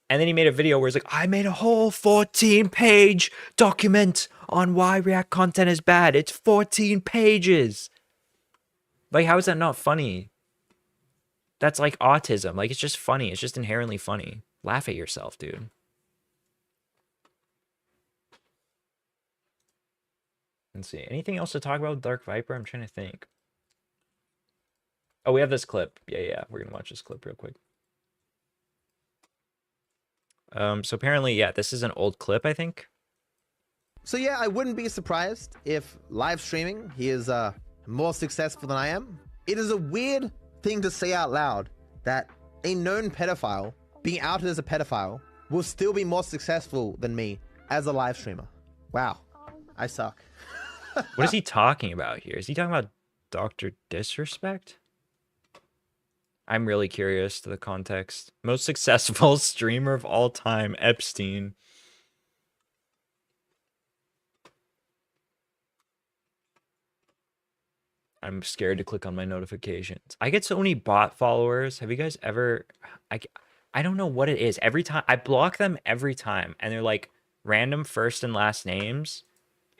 And then he made a video where he's like, I made a whole 14-page document on why React content is bad. It's 14 pages. Like, how is that not funny? That's like autism. Like, it's just funny. It's just inherently funny. Laugh at yourself, dude. Let's see. Anything else to talk about with Dark Viper? I'm trying to think. Oh, we have this clip. Yeah. We're gonna watch this clip real quick. So apparently, yeah, this is an old clip, I think. So yeah, I wouldn't be surprised if live streaming he is more successful than I am. It is a weird thing to say out loud that a known pedophile being outed as a pedophile will still be more successful than me as a live streamer. Wow, I suck. What is he talking about here? Is he talking about Dr. Disrespect? I'm really curious to the context. Most successful streamer of all time, Epstein. I'm scared to click on my notifications. I get so many bot followers. Have you guys ever... I don't know what it is. Every time... I block them every time. And they're like random first and last names.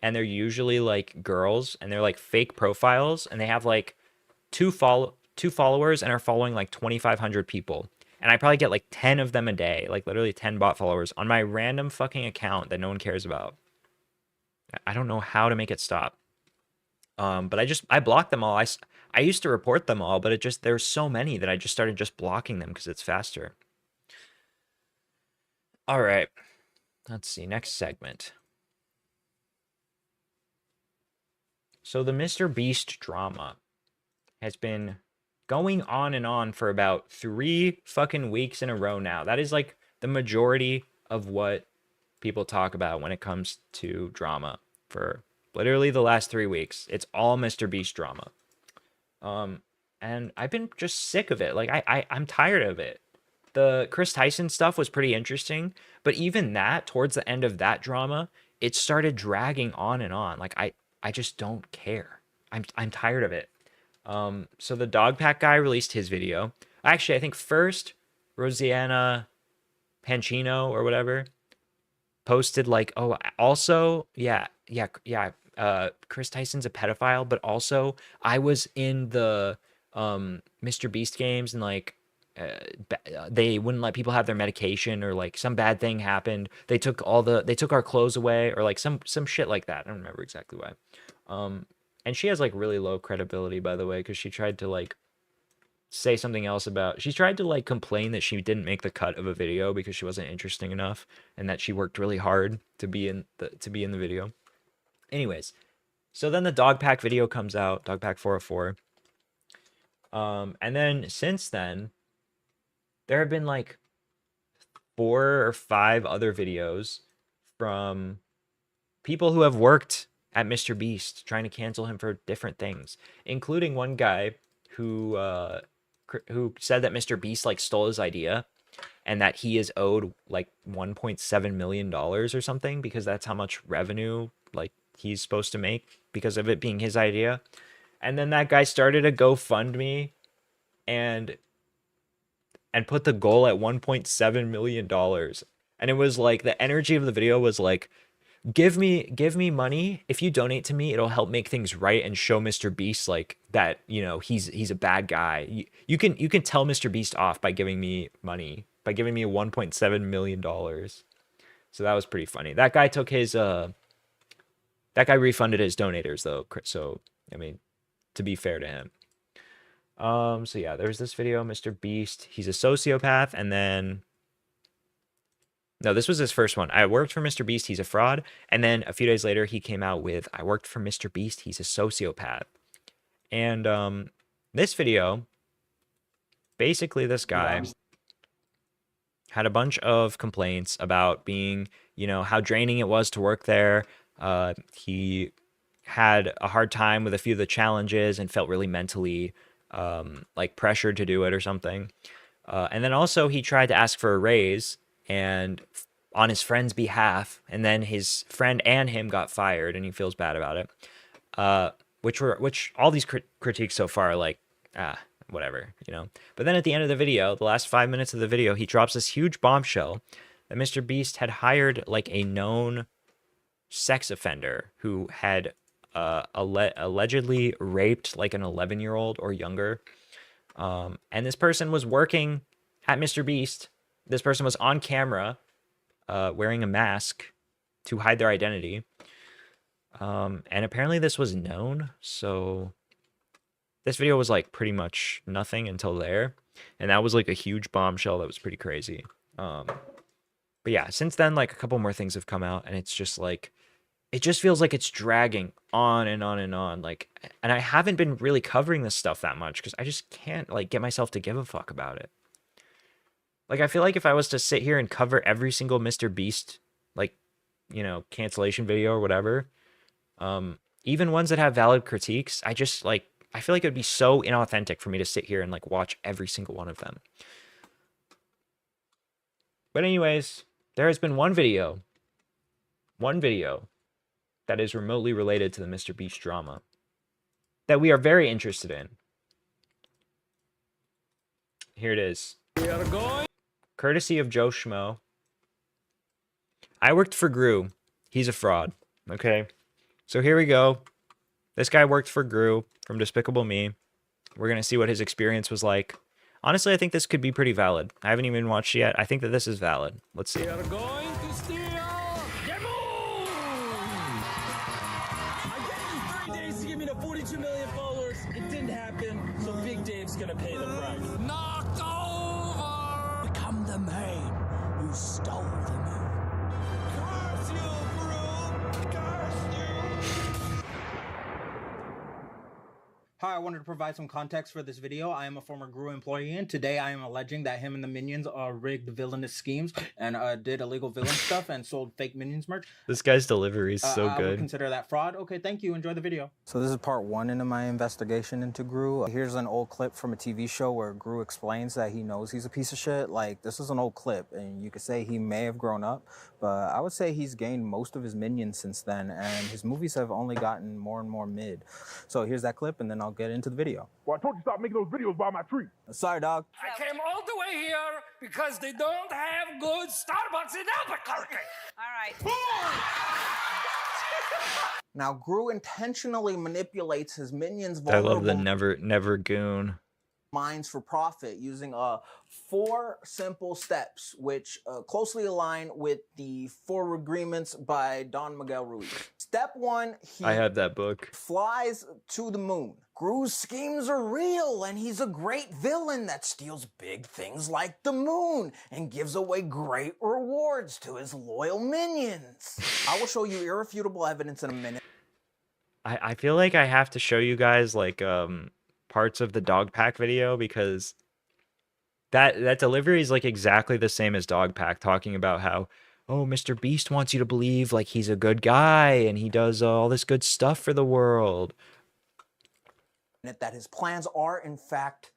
And they're usually like girls. And they're like fake profiles. And they have like two followers and are following like 2,500 people. And I probably get like 10 of them a day. Like literally 10 bot followers on my random fucking account that no one cares about. I don't know how to make it stop. But I blocked them all. I used to report them all, but there's so many that I just started just blocking them because it's faster. All right. Let's see. Next segment. So the Mr. Beast drama has been going on and on for about 3 fucking weeks in a row now. That is like the majority of what people talk about when it comes to drama for literally the last 3 weeks. It's all Mr. Beast drama. And I've been just sick of it. Like I'm tired of it. The Chris Tyson stuff was pretty interesting, but even that, towards the end of that drama, it started dragging on and on. Like I just don't care. I'm tired of it. So the dog pack guy released his video. Actually, I think first Rosianna Pancino or whatever posted like, oh, also, yeah. Chris Tyson's a pedophile, but also I was in the Mr. Beast games and like they wouldn't let people have their medication or like some bad thing happened. They took our clothes away or like some shit like that. I don't remember exactly why. And she has like really low credibility, by the way, because she tried to like say something else about. She tried to like complain that she didn't make the cut of a video because she wasn't interesting enough, and that she worked really hard to be in the video. Anyways, so then the dog pack video comes out, dog pack 404. And then since then, there have been like 4 or 5 other videos from people who have worked at Mr. Beast trying to cancel him for different things, including one guy who said that Mr. Beast like stole his idea and that he is owed like $1.7 million or something, because that's how much revenue like he's supposed to make because of it being his idea. And then that guy started a GoFundMe and put the goal at $1.7 million. And it was like, the energy of the video was like, give me money. If you donate to me, it'll help make things right and show Mr. Beast like that, you know, he's a bad guy. You can tell Mr. Beast off by giving me money, by giving me $1.7 million. So that was pretty funny. That guy took his that guy refunded his donators though. So I mean, to be fair to him. So yeah, there's this video, Mr. Beast. He's a sociopath, and then no, this was his first one. I worked for Mr. Beast. He's a fraud. And then a few days later, he came out with, I worked for Mr. Beast. He's a sociopath. And this video, basically this guy had a bunch of complaints about being, you know, how draining it was to work there. He had a hard time with a few of the challenges and felt really mentally like pressured to do it or something. And then also he tried to ask for a raise, and on his friend's behalf, and then his friend and him got fired, and he feels bad about it. Which all these critiques so far are like, whatever, you know. But then at the end of the video, the last 5 minutes of the video, he drops this huge bombshell that Mr. Beast had hired like a known sex offender who had allegedly raped like an 11-year-old or younger. And this person was working at Mr. Beast. This person was on camera wearing a mask to hide their identity. And apparently this was known. So this video was like pretty much nothing until there. And that was like a huge bombshell that was pretty crazy. But yeah, since then, like a couple more things have come out, and it's just like, it just feels like it's dragging on and on and on. Like, and I haven't been really covering this stuff that much because I just can't like get myself to give a fuck about it. Like, I feel like if I was to sit here and cover every single Mr. Beast, like, you know, cancellation video or whatever, even ones that have valid critiques, I just like, I feel like it would be so inauthentic for me to sit here and like watch every single one of them. But anyways, there has been one video that is remotely related to the Mr. Beast drama that we are very interested in. Here it is. Courtesy of Joe Schmo. I worked for Gru. He's a fraud. Okay. So here we go. This guy worked for Gru from Despicable Me. We're going to see what his experience was like. Honestly, I think this could be pretty valid. I haven't even watched it yet. I think that this is valid. Let's see. We are going to steal the moon! I gave you 3 days to give me the 42 million followers. It didn't happen, so Big Dave's gonna pay the price. Knocked over! Become the man who stole the moon. Curse you, Gru! Curse you! Hi, I wanted to provide some context for this video. I am a former Gru employee, and today I am alleging that him and the minions rigged villainous schemes and did illegal villain stuff and sold fake minions merch. This guy's delivery is so I would good. consider that fraud. Okay, thank you. Enjoy the video. So this is part 1 into my investigation into Gru. Here's an old clip from a TV show where Gru explains that he knows he's a piece of shit. Like, this is an old clip, and you could say he may have grown up, but I would say he's gained most of his minions since then, and his movies have only gotten more and more mid. So here's that clip, and then I'll get into the video. Well, I told you to stop making those videos by my tree. Sorry, dog. I came all the way here because they don't have good Starbucks in Albuquerque. All right. Now, Gru intentionally manipulates his minions' I love the vulnerable never goon. minds for profit using 4 simple steps, which closely align with the 4 agreements by Don Miguel Ruiz. Step 1, he I have that book. flies to the moon. Gru's schemes are real, and he's a great villain that steals big things like the moon and gives away great rewards to his loyal minions. I will show you irrefutable evidence in a minute. I feel like I have to show you guys like parts of the dog pack video because that delivery is like exactly the same as dog pack, talking about how, oh, Mr. Beast wants you to believe like he's a good guy and he does all this good stuff for the world. That his plans are in fact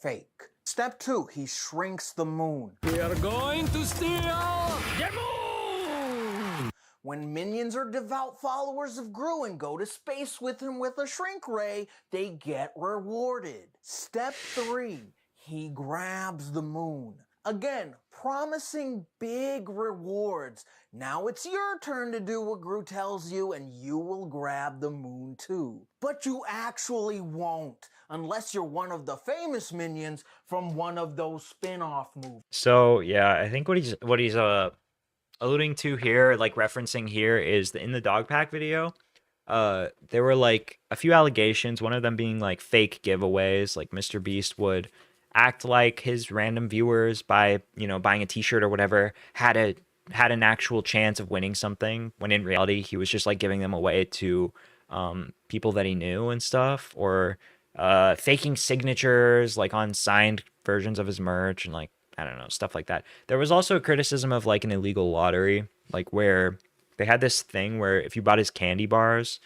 fake. Step 2, he shrinks the moon. We are going to steal the moon! When minions are devout followers of Gru and go to space with him with a shrink ray, they get rewarded. Step 3, he grabs the moon. Again, promising big rewards. Now it's your turn to do what Gru tells you and you will grab the moon too. But you actually won't, unless you're one of the famous minions from one of those spin-off movies. So yeah, I think what he's alluding to here, like referencing here, is in the dog pack video. There were like a few allegations, one of them being like fake giveaways, like Mr. Beast would act like his random viewers by, you know, buying a t-shirt or whatever had an actual chance of winning something, when in reality he was just like giving them away to people that he knew and stuff, or faking signatures like on signed versions of his merch and like, I don't know, stuff like that. There was also a criticism of like an illegal lottery, like where they had this thing where if you bought his candy bars,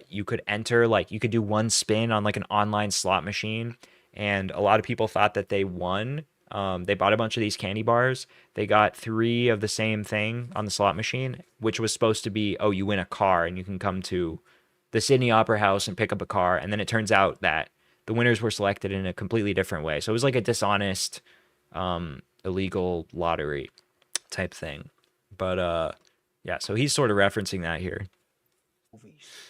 you could enter, like you could do one spin on like an online slot machine. And a lot of people thought that they won. They bought a bunch of these candy bars. They got 3 of the same thing on the slot machine, which was supposed to be, oh, you win a car and you can come to the Sydney Opera House and pick up a car. And then it turns out that the winners were selected in a completely different way. So it was like a dishonest, illegal lottery type thing. But yeah, so he's sort of referencing that here.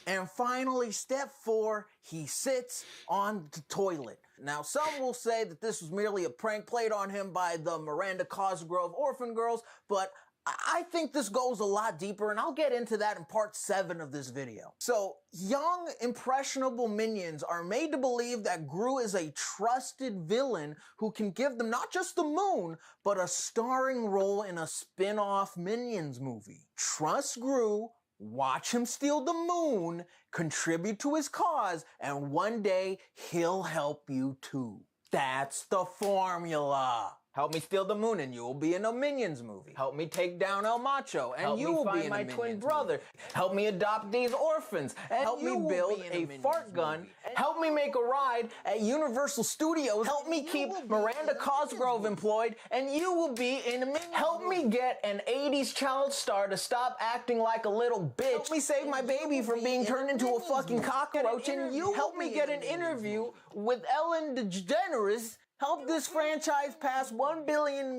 And finally, step 4, he sits on the toilet. Now, some will say that this was merely a prank played on him by the Miranda Cosgrove orphan girls, but I think this goes a lot deeper, and I'll get into that in part 7 of this video. So, young, impressionable minions are made to believe that Gru is a trusted villain who can give them not just the moon, but a starring role in a spin-off Minions movie. Trust Gru, watch him steal the moon, contribute to his cause, and one day he'll help you too. That's the formula. Help me steal the moon and you will be in a Minions movie. Help me take down El Macho and you will be in my twin brother. Help me adopt these orphans and help me build a fart gun. Help me make a ride at Universal Studios. Help me keep Miranda Cosgrove employed and you will be in a Minions. Help me get an 80s child star to stop acting like a little bitch. Help me save my baby from being turned into a fucking cockroach and you help me get an interview with Ellen DeGeneres. Help this franchise pass $1 billion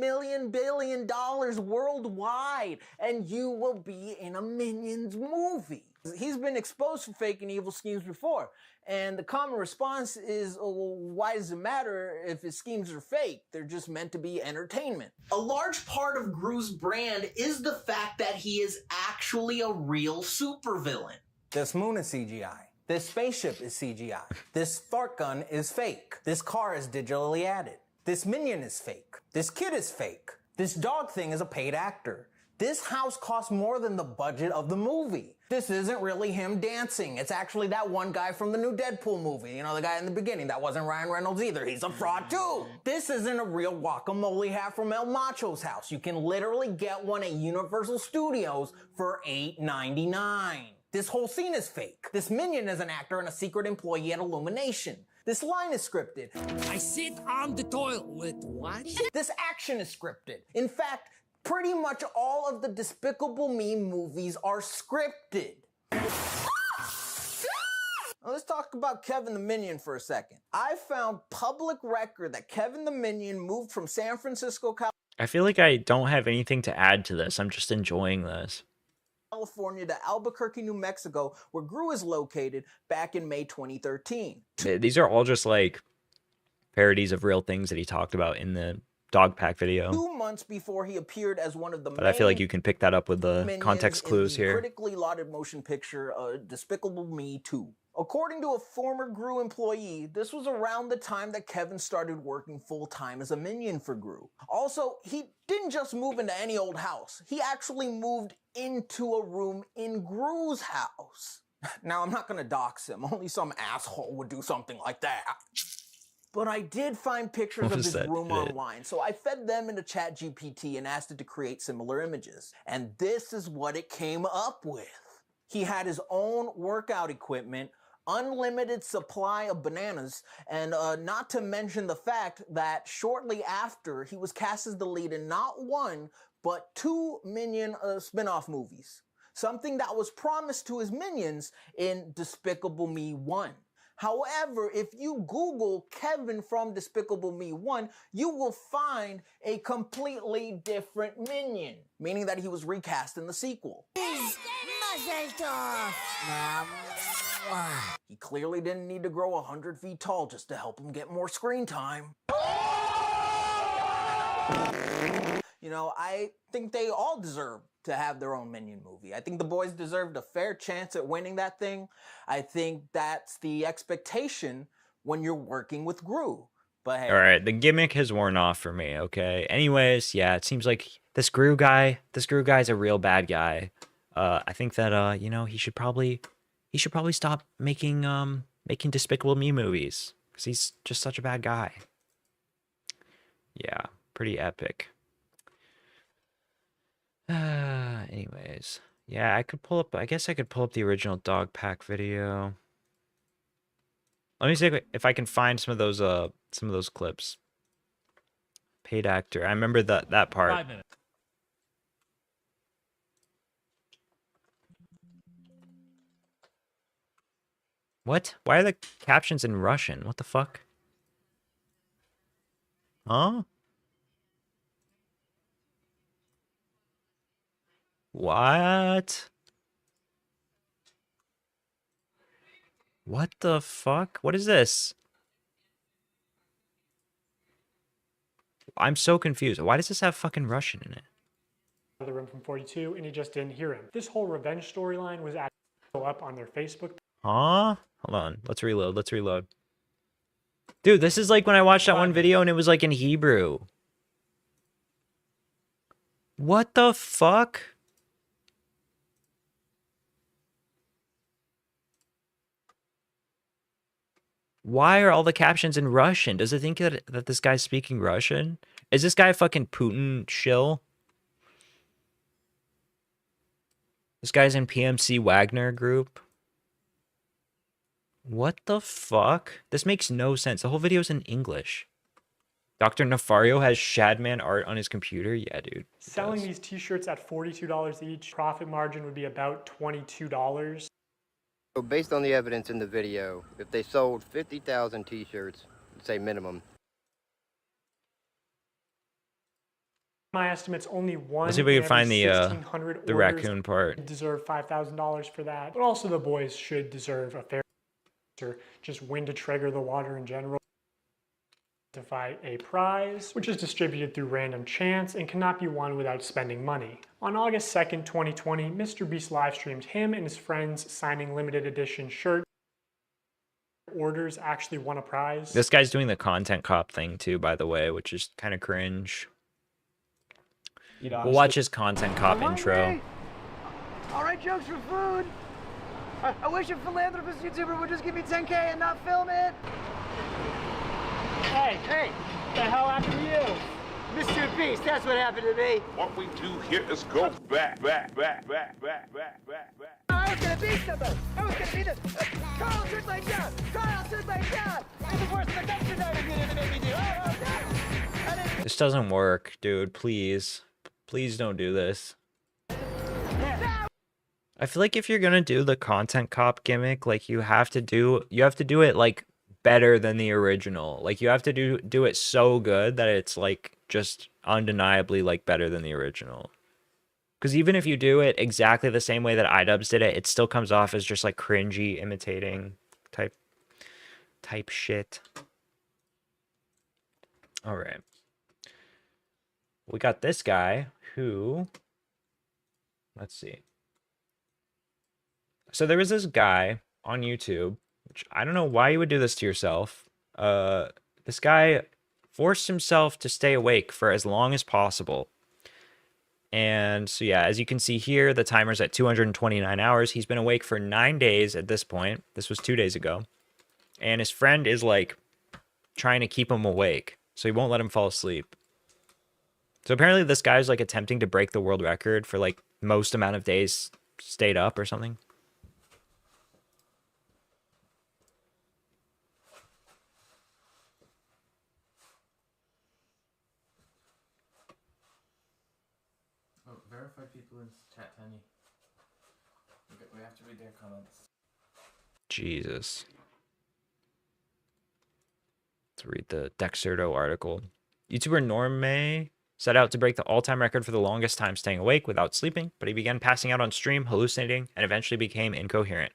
worldwide, and you will be in a Minions movie. He's been exposed for fake and evil schemes before, and the common response is, oh, well, why does it matter if his schemes are fake? They're just meant to be entertainment. A large part of Gru's brand is the fact that he is actually a real supervillain. This moon is CGI. This spaceship is CGI. This fart gun is fake. This car is digitally added. This minion is fake. This kid is fake. This dog thing is a paid actor. This house costs more than the budget of the movie. This isn't really him dancing. It's actually that one guy from the new Deadpool movie. You know, the guy in the beginning. That wasn't Ryan Reynolds either. He's a fraud too. This isn't a real guacamole hat from El Macho's house. You can literally get one at Universal Studios for $8.99. This whole scene is fake. This minion is an actor and a secret employee at Illumination. This line is scripted. I sit on the toilet. What? This action is scripted. In fact, pretty much all of the Despicable Me movies are scripted. Now let's talk about Kevin the Minion for a second. I found public record that Kevin the Minion moved from San Francisco, I feel like I don't have anything to add to this. I'm just enjoying this. California to Albuquerque, New Mexico, where Gru is located, back in May 2013. These are all just like parodies of real things that he talked about in the dog pack video. 2 months before he appeared as one of the But I feel like you can pick that up with the context clues here. Critically lauded motion picture Despicable Me 2. According to a former Gru employee, this was around the time that Kevin started working full-time as a minion for Gru. Also, he didn't just move into any old house. He actually moved into a room in Gru's house. Now, I'm not gonna dox him. Only some asshole would do something like that. But I did find pictures What of was his that room shit? online, so I fed them into ChatGPT and asked it to create similar images. And this is what it came up with. He had his own workout equipment, unlimited supply of bananas, and not to mention the fact that shortly after, he was cast as the lead in not one, but 2 Minion spin-off movies. Something that was promised to his minions in Despicable Me 1. However, if you Google Kevin from Despicable Me 1, you will find a completely different minion, meaning that he was recast in the sequel. He clearly didn't need to grow 100 feet tall just to help him get more screen time. You know, I think they all deserve to have their own Minion movie. I think the boys deserved a fair chance at winning that thing. I think that's the expectation when you're working with Gru. But hey. All right, the gimmick has worn off for me, okay? Anyways, yeah, it seems like this guy's a real bad guy. I think that you know, he should probably stop making Despicable Me movies cuz he's just such a bad guy. Yeah, pretty epic. Anyways, yeah, I guess I could pull up the original Dog Pack video. Let me see if I can find some of those clips. Paid actor. I remember that part. 5 minutes. What? Why are the captions in Russian? What the fuck? Huh? What? What the fuck? What is this? I'm so confused. Why does this have fucking Russian in it? Of the room from 42, and he just didn't hear him. This whole revenge storyline was actually up on their Facebook. Huh? Hold on. Let's reload. Let's reload. Dude, this is like when I watched that one video and it was like in Hebrew. What the fuck? Why are all the captions in Russian? Does it think that this guy's speaking Russian? Is this guy fucking Putin shill? This guy's in PMC Wagner group. What the fuck? This makes no sense. The whole video's in English. Dr. Nefario has Shadman art on his computer? Yeah, dude. Selling these t-shirts at $42 each, profit margin would be about $22. So based on the evidence in the video, if they sold 50,000 t-shirts, say minimum. My estimate's only one. Let's see if we can in find every the 1,600 orders raccoon part. Deserve $5,000 for that, but also the boys should deserve a fair answer. Just when to trigger the water in general. Identify a prize, which is distributed through random chance and cannot be won without spending money. On August 2nd, 2020, Mr. Beast live streamed him and his friends signing limited edition shirts. Orders actually won a prize. This guy's doing the content cop thing too, by the way, which is kind of cringe. We'll watch his content cop intro. All right, jokes for food. I wish a philanthropist YouTuber would just give me 10K and not film it. Hey, the hell happened to you? Mr. Beast, that's what happened to me. What we do here is go back. I was gonna be somebody. I was gonna be the Carl took my job. Carl took my job. It's the worst production I was gonna make me do. Oh, no. This doesn't work, dude. Please. Please don't do this. I feel like if you're gonna do the content cop gimmick, like you have to do it like better than the original. Like you have to do it so good that it's like just undeniably like better than the original. Because even if you do it exactly the same way that iDubbbz did it, it still comes off as just like cringy imitating type shit. All right. We got this guy who, let's see. So there was this guy on YouTube Which I don't know why you would do this to yourself. This guy forced himself to stay awake for as long as possible. And so, yeah, as you can see here, the timer's at 229 hours. He's been awake for 9 days at this point. This was 2 days ago. And his friend is like trying to keep him awake, so he won't let him fall asleep. So apparently this guy's like attempting to break the world record for like most amount of days stayed up or something. Oh, verify people in chat, Penny. We have to read their comments. Jesus. Let's read the Dexerto article. YouTuber Norme set out to break the all-time record for the longest time staying awake without sleeping, but he began passing out on stream, hallucinating, and eventually became incoherent.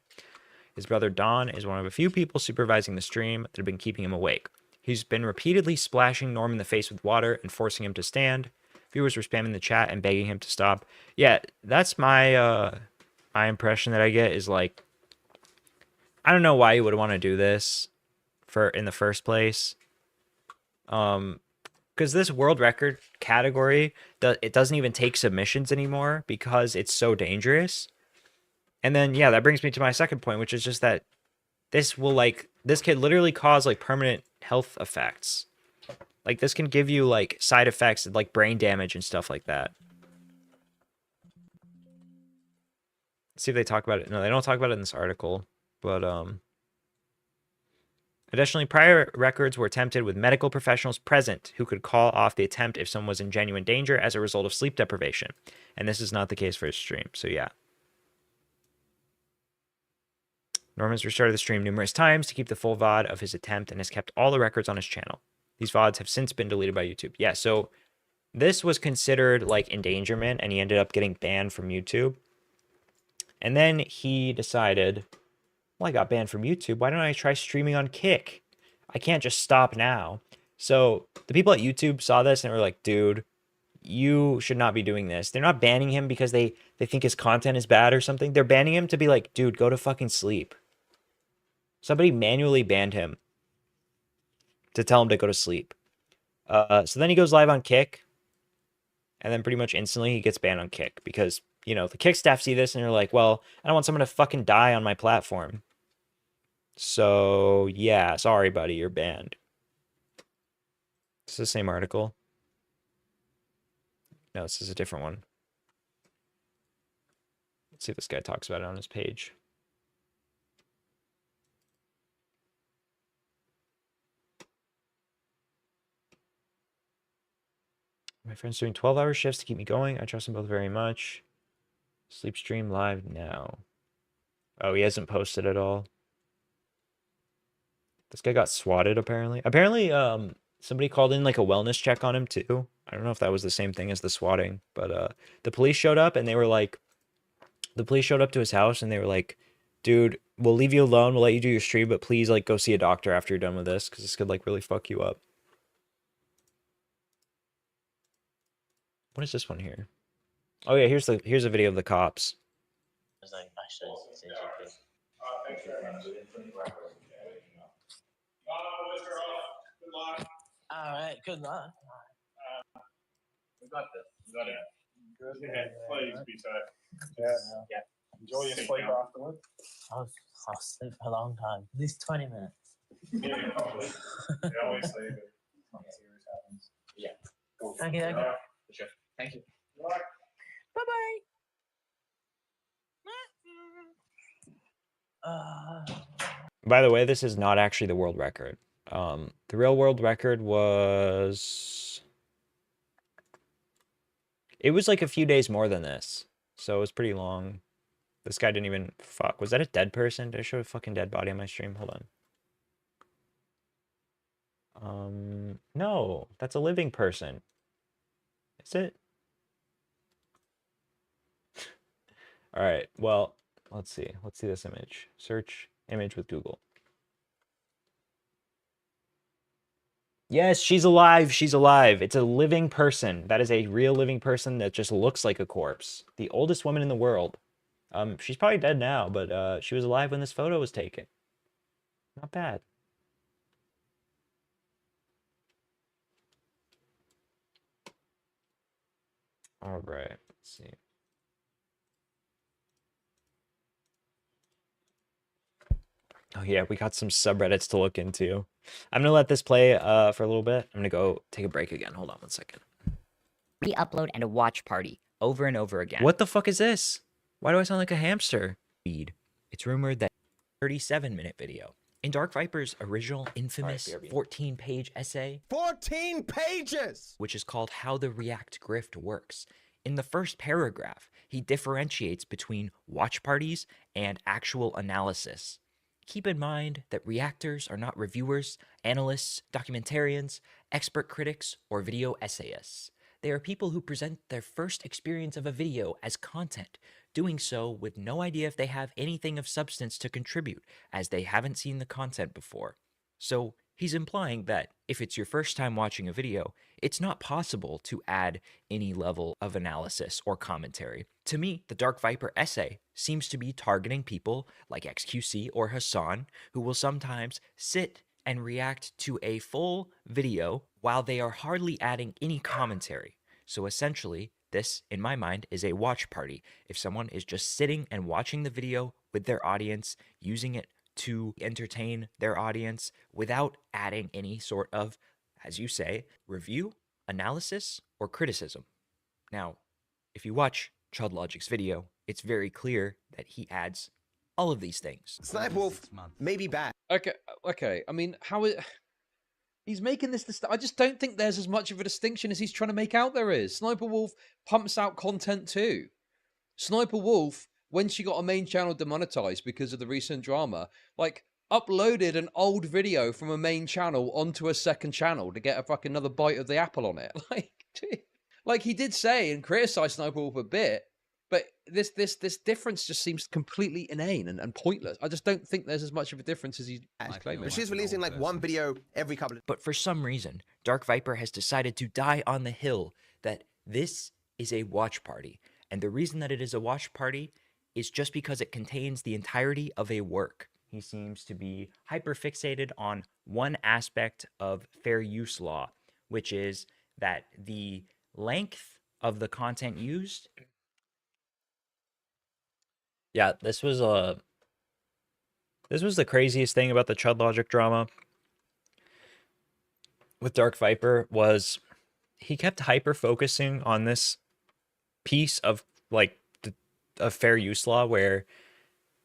His brother Don is one of a few people supervising the stream that have been keeping him awake. He's been repeatedly splashing Norm in the face with water and forcing him to stand. Viewers were spamming the chat and begging him to stop. Yeah, that's my my impression that I get is like, I don't know why you would want to do this in the first place. Because this world record category, it doesn't even take submissions anymore because it's so dangerous. And then, yeah, that brings me to my second point, which is just that this could literally cause like permanent health effects. Like this can give you like side effects like brain damage and stuff like that. Let's see if they talk about it. No, they don't talk about it in this article, but additionally, prior records were attempted with medical professionals present who could call off the attempt if someone was in genuine danger as a result of sleep deprivation. And this is not the case for his stream. So yeah. Norman's restarted the stream numerous times to keep the full VOD of his attempt and has kept all the records on his channel. These VODs have since been deleted by YouTube. Yeah, so this was considered like endangerment and he ended up getting banned from YouTube. And then he decided, well, I got banned from YouTube. Why don't I try streaming on Kick? I can't just stop now. So the people at YouTube saw this and were like, dude, you should not be doing this. They're not banning him because they think his content is bad or something. They're banning him to be like, dude, go to fucking sleep. Somebody manually banned him to tell him to go to sleep. So then he goes live on Kick. And then pretty much instantly he gets banned on Kick because, you know, the Kick staff see this and they're like, well, I don't want someone to fucking die on my platform. So, yeah, sorry, buddy, you're banned. It's the same article. No, this is a different one. Let's see if this guy talks about it on his page. My friend's doing 12-hour shifts to keep me going. I trust them both very much. Sleep stream live now. Oh, he hasn't posted at all. This guy got swatted, apparently. Apparently, somebody called in like a wellness check on him too. I don't know if that was the same thing as the swatting, but the police showed up and they were like, the police showed up to his house and they were like, dude, we'll leave you alone. We'll let you do your stream, but please like go see a doctor after you're done with this because this could like really fuck you up. What is this one here? Oh yeah, here's a video of the cops. All right, good luck. We got this. We got it. Good. Please be safe. Yeah. Enjoy your sleep afterwards. I'll sleep for a long time, at least 20 minutes. Yeah, probably. Yeah, always sleep. Something serious happens. Yeah. Cool. Thank you. For sure. Thank you. Bye-bye. By the way, this is not actually the world record. The real world record was... It was like a few days more than this. So it was pretty long. This guy didn't even... Fuck, was that a dead person? Did I show a fucking dead body on my stream? Hold on. No, that's a living person. Is it? All right, well, let's see. Let's see this image. Search image with Google. Yes, she's alive. She's alive. It's a living person. That is a real living person that just looks like a corpse. The oldest woman in the world. She's probably dead now, but she was alive when this photo was taken. Not bad. All right, let's see. Oh yeah, we got some subreddits to look into. I'm gonna let this play for a little bit. I'm gonna go take a break again. Hold on one second. Re-upload and a watch party over and over again. What the fuck is this? Why do I sound like a hamster? It's rumored that 37-minute video in Dark Viper's original infamous 14-page essay, 14 pages! which is called How the React Grift Works. In the first paragraph, he differentiates between watch parties and actual analysis. Keep in mind that reactors are not reviewers, analysts, documentarians, expert critics, or video essayists. They are people who present their first experience of a video as content, doing so with no idea if they have anything of substance to contribute, as they haven't seen the content before. So he's implying that if it's your first time watching a video, it's not possible to add any level of analysis or commentary. To me, the Dark Viper essay seems to be targeting people like XQC or Hassan, who will sometimes sit and react to a full video while they are hardly adding any commentary. So essentially, this, in my mind, is a watch party. If someone is just sitting and watching the video with their audience, using it to entertain their audience without adding any sort of, as you say, review, analysis, or criticism. Now, if you watch Chud Logic's video, it's very clear that he adds all of these things. Snipe Wolf may be bad. Okay. I mean, how it... He's making this. I just don't think there's as much of a distinction as he's trying to make out there is. Sniper Wolf pumps out content too. Sniper Wolf, when she got a main channel demonetized because of the recent drama, like uploaded an old video from a main channel onto a second channel to get a fucking another bite of the apple on it. Like he did say and criticize Sniper Wolf a bit, but this difference just seems completely inane and pointless. I just don't think there's as much of a difference as he's claiming. But she's releasing like one video every couple of... But for some reason, Dark Viper has decided to die on the hill that this is a watch party. And the reason that it is a watch party is just because it contains the entirety of a work. He seems to be hyper-fixated on one aspect of fair use law, which is that the length of the content used... Yeah, this was the craziest thing about the Chud Logic drama with Dark Viper was he kept hyper focusing on this piece of like a fair use law where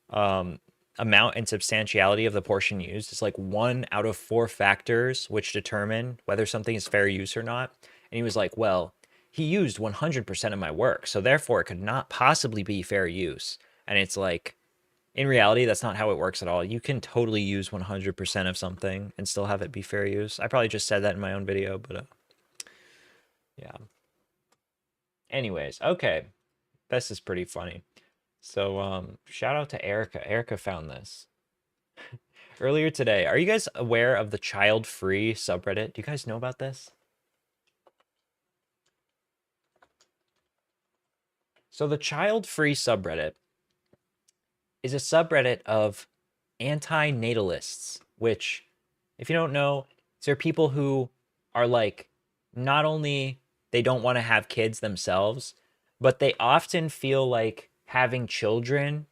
amount and substantiality of the portion used is like 1 out of 4 factors which determine whether something is fair use or not. And he was like, well, he used 100% of my work, so therefore it could not possibly be fair use. And it's like, in reality, that's not how it works at all. You can totally use 100% of something and still have it be fair use. I probably just said that in my own video, but yeah. Anyways, okay. This is pretty funny. So shout out to Erica. Erica found this earlier today. Are you guys aware of the child-free subreddit? Do you guys know about this? So the child-free subreddit is a subreddit of anti-natalists, which, if you don't know, they're people who are like, not only they don't want to have kids themselves, but they often feel like having children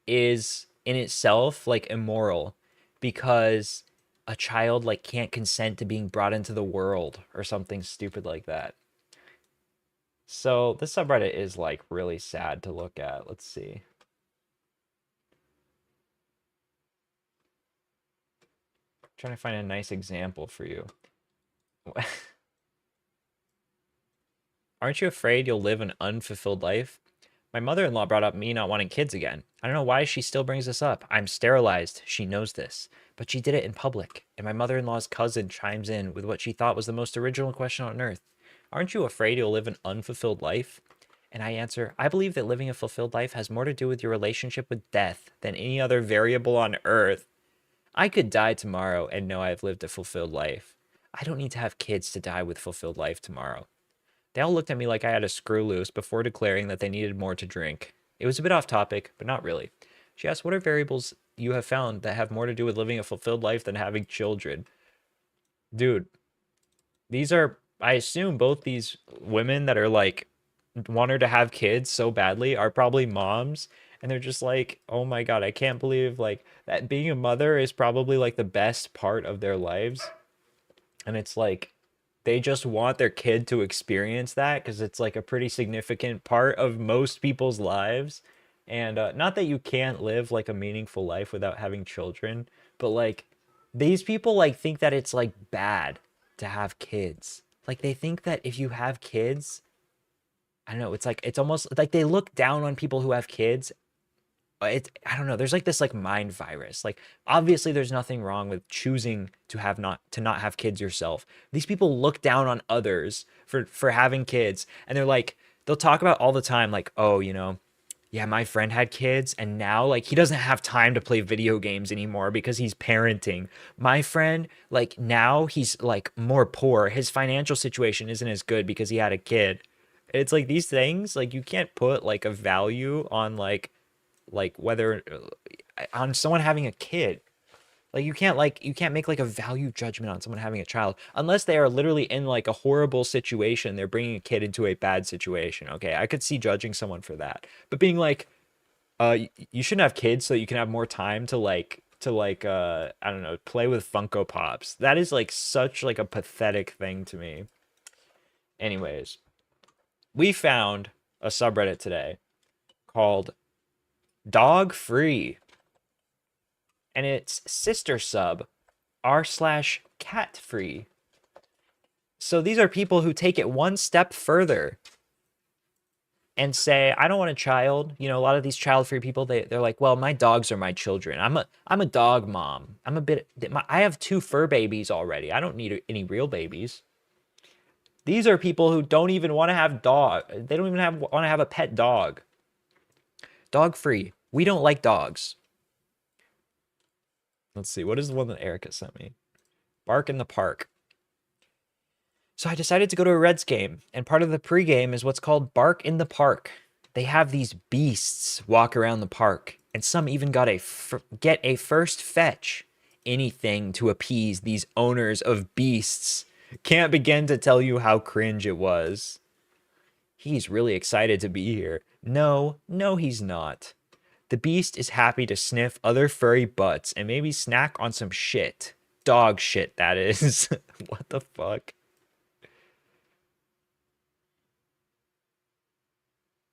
is in itself like immoral because a child like can't consent to being brought into the world or something stupid like that. So this subreddit is like really sad to look at. Let's see. Trying to find a nice example for you. Aren't you afraid you'll live an unfulfilled life? My mother-in-law brought up me not wanting kids again. I don't know why she still brings this up. I'm sterilized. She knows this. But she did it in public. And my mother-in-law's cousin chimes in with what she thought was the most original question on earth. Aren't you afraid you'll live an unfulfilled life? And I answer, I believe that living a fulfilled life has more to do with your relationship with death than any other variable on earth. I could die tomorrow and know I've lived a fulfilled life. I don't need to have kids to die with fulfilled life tomorrow. They all looked at me like I had a screw loose before declaring that they needed more to drink. It was a bit off topic, but not really. She asked, what are variables you have found that have more to do with living a fulfilled life than having children. Dude, these are, I assume both these women that are like, want her to have kids so badly are probably moms. And they're just like, oh my God, I can't believe like that being a mother is probably like the best part of their lives. And it's like, they just want their kid to experience that because it's like a pretty significant part of most people's lives. And not that you can't live like a meaningful life without having children, but like these people like think that it's like bad to have kids. Like they think that if you have kids, I don't know, it's like it's almost like they look down on people who have kids. It's, I don't know, there's like this like mind virus. Like obviously there's nothing wrong with choosing to not have kids yourself. These people look down on others for having kids, and they're like, they'll talk about all the time like, oh, you know, yeah, my friend had kids and now like he doesn't have time to play video games anymore because he's parenting. My friend, like now he's like more poor. His financial situation isn't as good because he had a kid. It's like these things, like you can't put like a value on like whether on someone having a kid. Like you can't make like a value judgment on someone having a child unless they are literally in like a horrible situation. They're bringing a kid into a bad situation. Okay, I could see judging someone for that. But being like, you shouldn't have kids so you can have more time to I don't know, play with Funko Pops. That is like such like a pathetic thing to me. Anyways, we found a subreddit today called Dog Free, and its sister sub r/cat free. So these are people who take it one step further and say, I don't want a child. You know, a lot of these child-free people, they're like, well, my dogs are my children. I'm a dog mom. I have 2 fur babies already. I don't need any real babies. These are people who don't even want to have dog. They don't even want to have a pet dog. Dog free. We don't like dogs. Let's see. What is the one that Erica sent me? Bark in the Park. So I decided to go to a Reds game, and part of the pregame is what's called Bark in the Park. They have these beasts walk around the park, and some even got get a first fetch. Anything to appease these owners of beasts. Can't begin to tell you how cringe it was. He's really excited to be here. No, he's not. The beast is happy to sniff other furry butts and maybe snack on some shit. Dog shit, that is. What the fuck?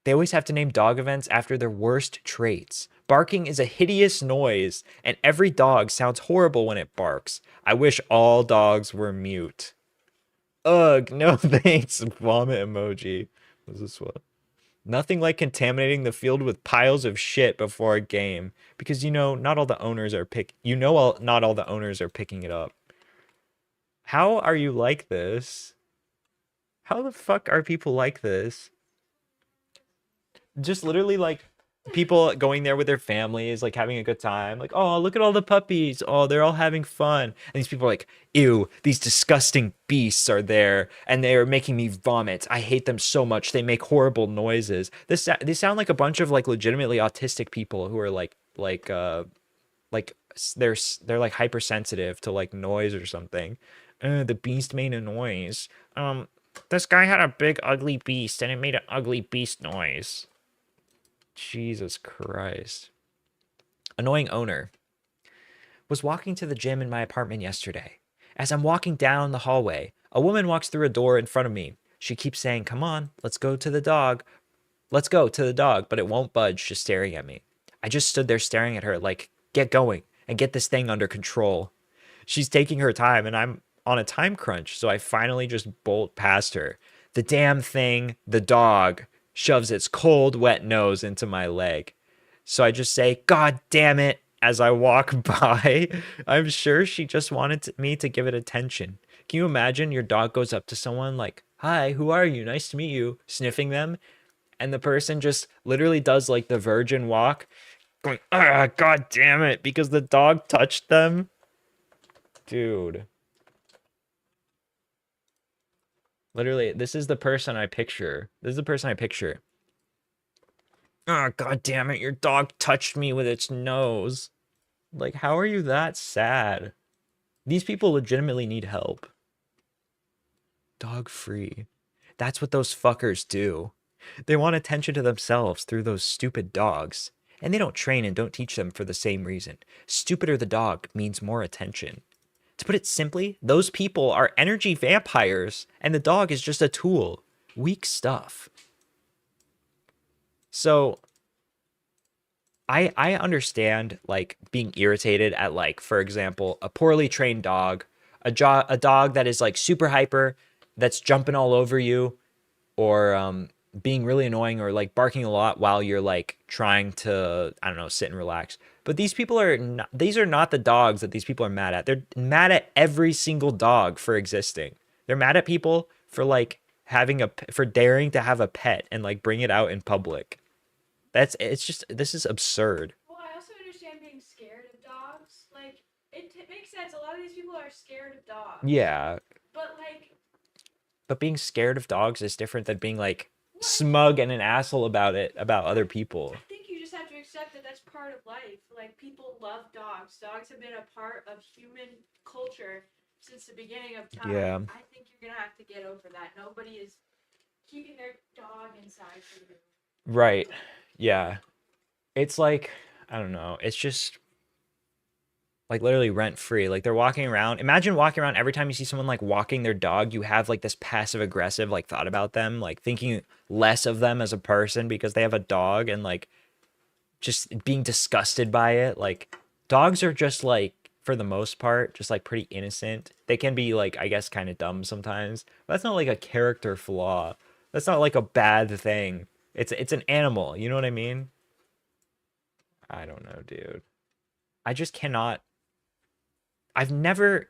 They always have to name dog events after their worst traits. Barking is a hideous noise, and every dog sounds horrible when it barks. I wish all dogs were mute. Ugh, no thanks. Vomit emoji. What's this one? Nothing like contaminating the field with piles of shit before a game, because not all the owners are not all the owners are picking it up. How are you like this? How the fuck are people like this? Just literally like people going there with their families, like having a good time, like, oh, look at all the puppies, oh, they're all having fun, and these people are like, ew, these disgusting beasts are there and they are making me vomit. I hate them so much. They make horrible noises. They sound like a bunch of like legitimately autistic people who are they're like hypersensitive to like noise or something. The beast made a noise. This guy had a big ugly beast and it made an ugly beast noise. Jesus Christ. Annoying owner. Was walking to the gym in my apartment yesterday. As I'm walking down the hallway, a woman walks through a door in front of me. She keeps saying, come on, let's go to the dog. Let's go to the dog, but it won't budge, just staring at me. I just stood there staring at her like, get going and get this thing under control. She's taking her time and I'm on a time crunch, so I finally just bolt past her. The damn thing, the dog, shoves its cold, wet nose into my leg. So I just say, God damn it, as I walk by. I'm sure she just wanted me to give it attention. Can you imagine your dog goes up to someone like, hi, who are you? Nice to meet you. Sniffing them. And the person just literally does like the virgin walk. Going, God damn it, because the dog touched them. Dude. Literally, this is the person I picture. Oh, God damn it, your dog touched me with its nose. Like, how are you that sad? These people legitimately need help. Dog free. That's what those fuckers do. They want attention to themselves through those stupid dogs. And they don't train and don't teach them for the same reason. Stupider the dog means more attention. To put it simply, those people are energy vampires, and the dog is just a tool. Weak stuff. So, I understand, like, being irritated at, like, for example, a poorly trained dog, a dog that is, like, super hyper, that's jumping all over you, or being really annoying, or, like, barking a lot while you're, like, trying to, I don't know, sit and relax. But these people are not, these are not the dogs that these people are mad at. They're mad at every single dog for existing. They're mad at people for, like, for daring to have a pet and, like, bring it out in public. It's just, this is absurd. Well, I also understand being scared of dogs. Like, it makes sense. A lot of these people are scared of dogs. Yeah. But, like... But being scared of dogs is different than being, like, smug and an asshole about it, about other people. I think you just have to accept that that's part of life. Like, people love dogs. Dogs have been a part of human culture since the beginning of time. Yeah. I think you're gonna have to get over that. Nobody is keeping their dog inside for you. Right. Yeah. It's like, I don't know. It's just like literally rent free. Like they're walking around. Imagine walking around every time you see someone like walking their dog, you have like this passive aggressive like thought about them, like thinking less of them as a person because they have a dog, and like just being disgusted by it. Like dogs are just like, for the most part, just like pretty innocent. They can be like, I guess, kind of dumb sometimes. But that's not like a character flaw. That's not like a bad thing. It's an animal. You know what I mean? I don't know, dude. I just cannot. I've never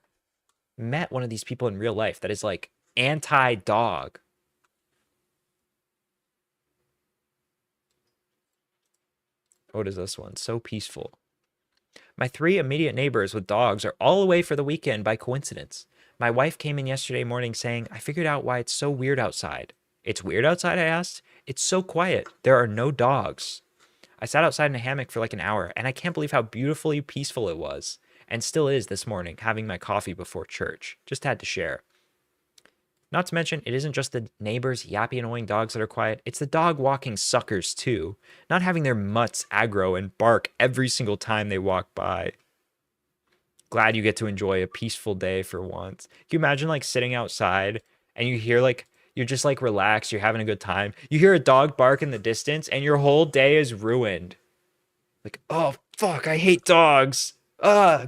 met one of these people in real life that is like anti-dog. What is this one? So peaceful. My 3 immediate neighbors with dogs are all away for the weekend by coincidence. My wife came in yesterday morning saying, I figured out why it's so weird outside. It's weird outside, I asked. It's so quiet. There are no dogs. I sat outside in a hammock for like an hour, and I can't believe how beautifully peaceful it was. And still is this morning, having my coffee before church. Just had to share. Not to mention, it isn't just the neighbors' yappy, annoying dogs that are quiet. It's the dog-walking suckers, too. Not having their mutts aggro and bark every single time they walk by. Glad you get to enjoy a peaceful day for once. Can you imagine, like, sitting outside, and you hear, like, you're just, like, relaxed, you're having a good time. You hear a dog bark in the distance, and your whole day is ruined. Like, oh, fuck, I hate dogs.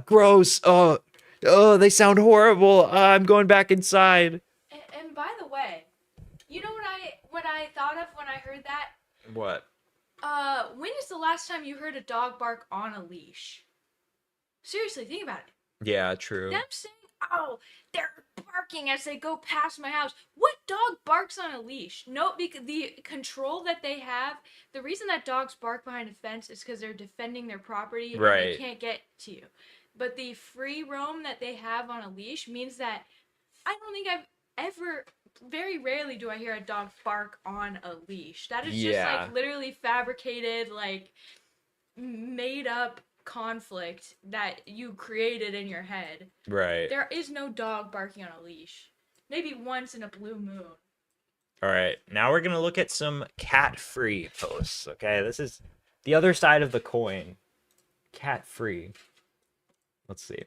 Gross. Oh, they sound horrible. I'm going back inside. And by the way, you know what I thought of when I heard that? What? When is the last time you heard a dog bark on a leash? Seriously, think about it. Yeah, true. Them saying, oh, they're barking as they go past my house. What dog barks on a leash? No, because the control that they have, the reason that dogs bark behind a fence is because they're defending their property and Right. they can't get to you. But the free roam that they have on a leash means that I don't think I've ever, very rarely do I hear a dog bark on a leash. That is just like literally fabricated, like made up conflict that you created in your head. Right. There is no dog barking on a leash. Maybe once in a blue moon. All right. Now we're going to look at some cat-free posts, okay? This is the other side of the coin. Cat-free. Let's see.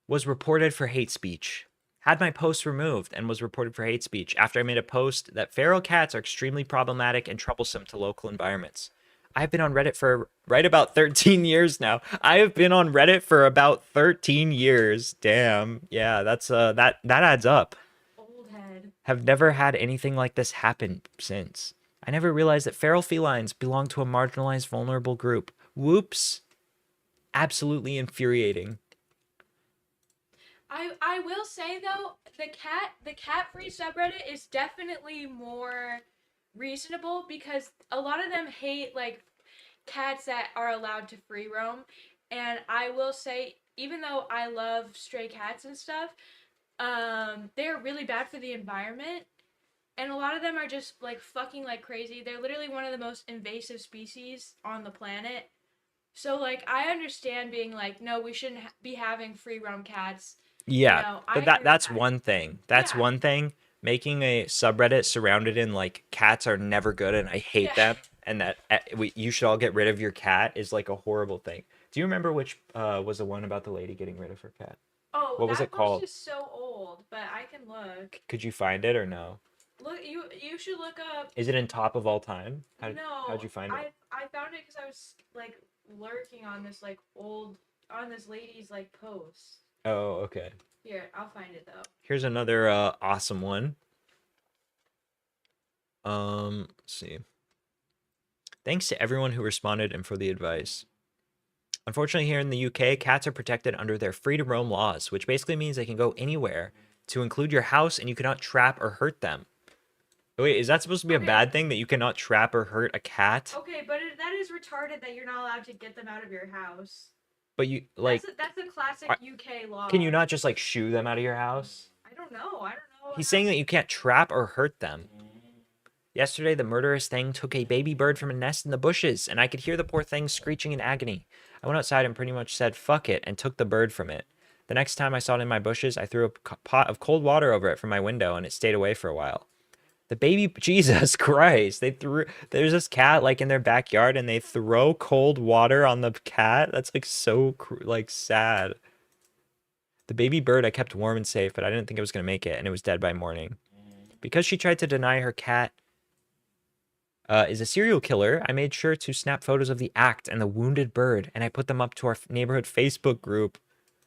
Was reported for hate speech. Had my post removed and was reported for hate speech after I made a post that feral cats are extremely problematic and troublesome to local environments. I've been on Reddit for right about 13 years now. I have been on Reddit for about 13 years. Damn. Yeah, that's that adds up. Old head. Have never had anything like this happen since. I never realized that feral felines belong to a marginalized, vulnerable group. Whoops. Absolutely infuriating. I will say though, the cat free subreddit is definitely more reasonable because a lot of them hate like cats that are allowed to free roam, and I will say, even though I love stray cats and stuff, they're really bad for the environment, and a lot of them are just like fucking like crazy. They're literally one of the most invasive species on the planet, So like I understand being like, no, we shouldn't be having free roam cats. Yeah, I but agree with that's that. one thing. That's one thing. Making a subreddit surrounded in like cats are never good and I hate them, and that you should all get rid of your cat is like a horrible thing. Do you remember which was the one about the lady getting rid of her cat? Oh, What was that it post called? is so old, but I can look. Could you find it or no? Look, you should look up. Is it in top of all time? No, How'd you find it? I found it because I was like lurking on this like old on this lady's like post. Oh, okay. Here, I'll find it though. Here's another awesome one. Let's see. Thanks to everyone who responded and for the advice. Unfortunately, here in the UK, cats are protected under their free to roam laws, which basically means they can go anywhere, to include your house, and you cannot trap or hurt them. Wait, is that supposed to be a bad thing that you cannot trap or hurt a cat? Okay, but that is retarded that you're not allowed to get them out of your house. But you like That's a classic UK law. can you not just like shoo them out of your house? I don't know. He's saying that you can't trap or hurt them. Yesterday, the murderous thing took a baby bird from a nest in the bushes, and I could hear the poor thing screeching in agony. I went outside and pretty much said, fuck it, and took the bird from it. The next time I saw it in my bushes, I threw a pot of cold water over it from my window, and it stayed away for a while. The baby, Jesus Christ, there's this cat like in their backyard, and they throw cold water on the cat. That's like so like sad. The baby bird I kept warm and safe, but I didn't think it was going to make it, and it was dead by morning. Because she tried to deny her cat is a serial killer, I made sure to snap photos of the act and the wounded bird, and I put them up to our neighborhood Facebook group.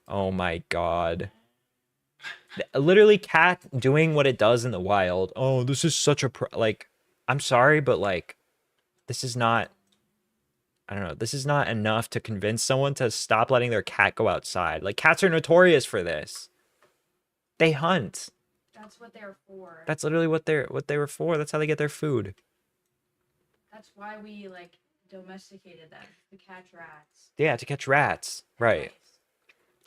Oh my god. Literally cat doing what it does in the wild. Oh, this is such a like, I'm sorry, but like, this is not, I don't know, this is not enough to convince someone to stop letting their cat go outside. Like, cats are notorious for this. They hunt. That's what they're for. That's literally what they were for. That's how they get their food. That's why we like domesticated them to catch rats. Yeah, to catch rats. Right.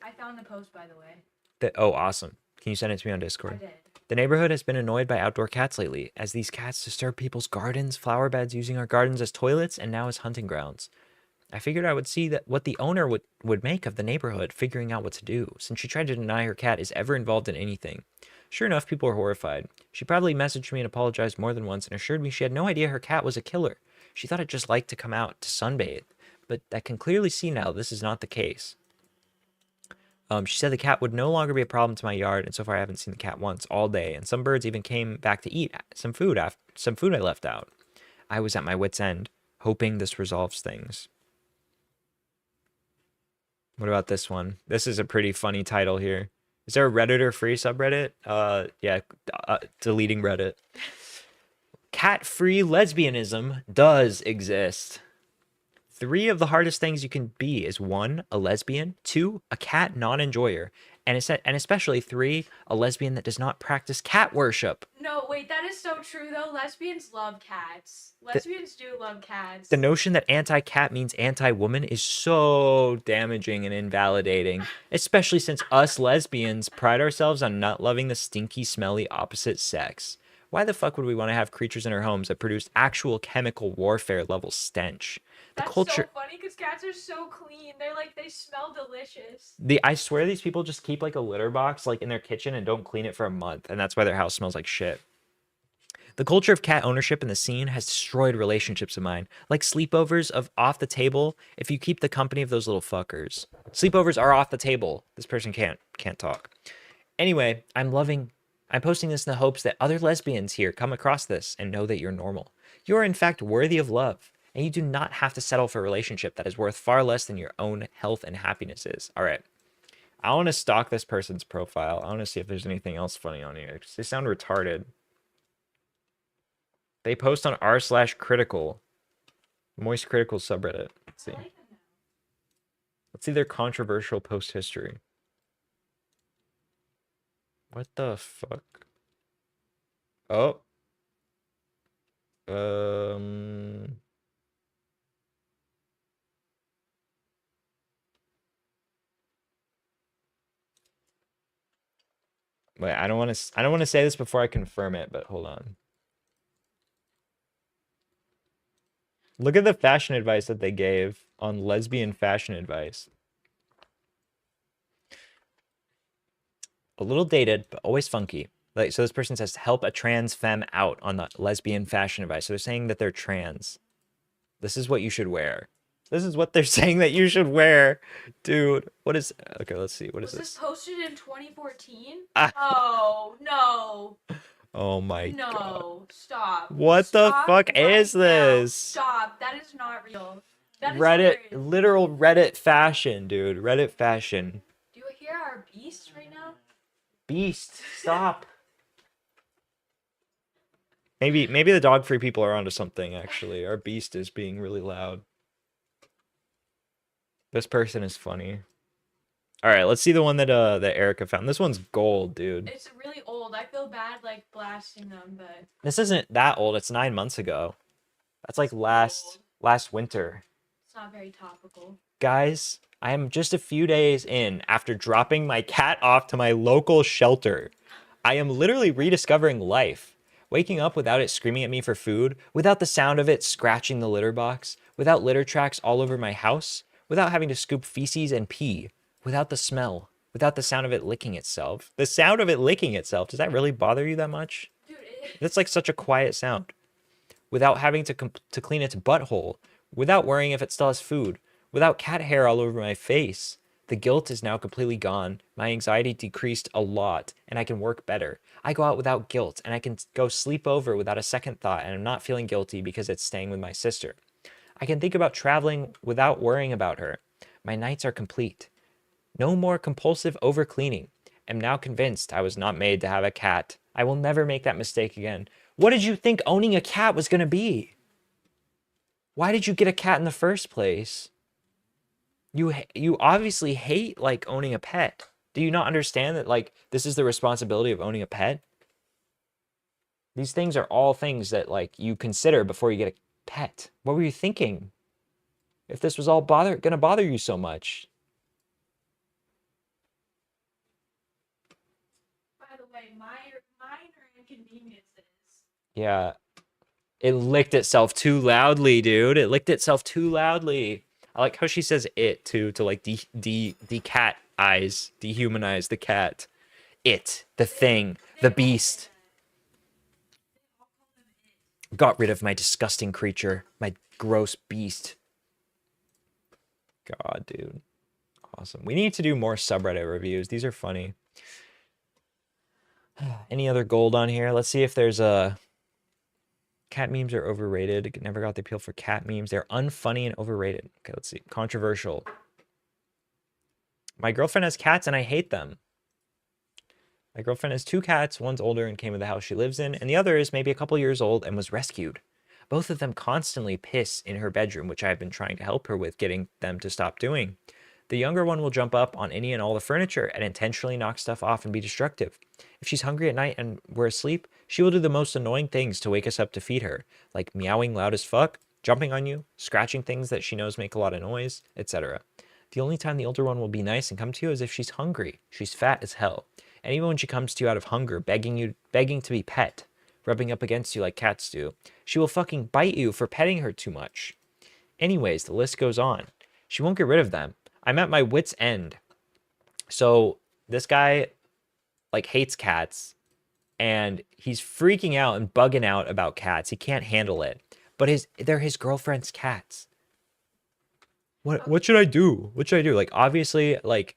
I found the post, by the way. Oh, awesome. Can you send it to me on Discord? I did. The neighborhood has been annoyed by outdoor cats lately, as these cats disturb people's gardens, flower beds, using our gardens as toilets, and now as hunting grounds. I figured I would see that what the owner would make of the neighborhood, figuring out what to do, since she tried to deny her cat is ever involved in anything. Sure enough, people were horrified. She probably messaged me and apologized more than once and assured me she had no idea her cat was a killer. She thought it just liked to come out to sunbathe, but I can clearly see now this is not the case. She said the cat would no longer be a problem to my yard, and so far I haven't seen the cat once all day, and some birds even came back to eat some food I left out. I was at my wit's end, hoping this resolves things. What about this one? This is a pretty funny title here. Is there a Redditor free subreddit? Yeah, deleting Reddit. Cat-free lesbianism does exist. 3 of the hardest things you can be is 1, a lesbian, 2, a cat non-enjoyer, and especially 3, a lesbian that does not practice cat worship. No, wait, that is so true though. Lesbians love cats. Lesbians do love cats. The notion that anti-cat means anti-woman is so damaging and invalidating, especially since us lesbians pride ourselves on not loving the stinky, smelly opposite sex. Why the fuck would we want to have creatures in our homes that produce actual chemical warfare level stench? That's so funny because cats are so clean. They're like, they smell delicious. I swear these people just keep like a litter box like in their kitchen and don't clean it for a month, and that's why their house smells like shit. The culture of cat ownership in the scene has destroyed relationships of mine, like sleepovers of off the table if you keep the company of those little fuckers. Sleepovers are off the table. This person can't talk. Anyway, I'm posting this in the hopes that other lesbians here come across this and know that you're normal. You are in fact worthy of love, and you do not have to settle for a relationship that is worth far less than your own health and happiness is. All right. I want to stalk this person's profile. I want to see if there's anything else funny on here. They sound retarded. They post on r/critical. Moist Critical subreddit. Let's see. Let's see their controversial post history. What the fuck? Oh. Wait, I don't want to say this before I confirm it, but hold on. Look at the fashion advice that they gave on lesbian fashion advice. A little dated, but always funky. Like, so this person says, help a trans femme out on the lesbian fashion advice. So they're saying that they're trans. This is what you should wear. This is what they're saying that you should wear. Dude, what is... Okay, let's see. What is Was this this? posted in 2014? Ah. Oh, no. Oh my god. No. Stop. What the Stop fuck right is now. this? Stop. That is not real. That is Reddit, hilarious. literal Reddit fashion, dude. Reddit fashion. Do you hear our beast right now? Beast, stop. Maybe the dog free people are onto something, actually. Our beast is being really loud. This person is funny. All right, let's see the one that that Erica found. This one's gold, dude. It's really old. I feel bad like blasting them, but This isn't that old. It's 9 months ago. That's like last winter. it's not very topical. Guys, I am just a few days in after dropping my cat off to my local shelter. I am literally rediscovering life. Waking up without it screaming at me for food, without the sound of it scratching the litter box, without litter tracks all over my house, without having to scoop feces and pee, without the smell, without the sound of it licking itself. The sound of it licking itself, does that really bother you that much? That's like such a quiet sound. Without having to clean its butthole, without worrying if it still has food, without cat hair all over my face. The guilt is now completely gone. My anxiety decreased a lot, and I can work better. I go out without guilt, and I can go sleep over without a second thought, and I'm not feeling guilty because it's staying with my sister. I can think about traveling without worrying about her. My nights are complete. No more compulsive overcleaning. I'm now convinced I was not made to have a cat. I will never make that mistake again. What did you think owning a cat was going to be? Why did you get a cat in the first place? You obviously hate like owning a pet. Do you not understand that like this is the responsibility of owning a pet? These things are all things that like you consider before you get a pet. What were you thinking? If this was all gonna bother you so much. By the way, minor inconveniences. Yeah. It licked itself too loudly, dude. It licked itself too loudly. I like how she says it too, to like cat eyes, dehumanize the cat. It, the thing, the beast. Got rid of my disgusting creature, my gross beast. God, dude. Awesome. We need to do more subreddit reviews. These are funny. Any other gold on here? Let's see if there's a... Cat memes are overrated. Never got the appeal for cat memes. They're unfunny and overrated. Okay, let's see. Controversial. My girlfriend has cats and I hate them. My girlfriend has 2 cats. One's older and came with the house she lives in, and the other is maybe a couple years old and was rescued. Both of them constantly piss in her bedroom, which I've been trying to help her with getting them to stop doing. The younger one will jump up on any and all the furniture and intentionally knock stuff off and be destructive. If she's hungry at night and we're asleep, she will do the most annoying things to wake us up to feed her, like meowing loud as fuck, jumping on you, scratching things that she knows make a lot of noise, etc. The only time the older one will be nice and come to you is if she's hungry. She's fat as hell. And even when she comes to you out of hunger, begging to be pet, rubbing up against you like cats do, she will fucking bite you for petting her too much. Anyways, the list goes on. She won't get rid of them. I'm at my wit's end. So this guy like hates cats and he's freaking out and bugging out about cats. He can't handle it. But they're his girlfriend's cats. What should I do? What should I do? Like obviously like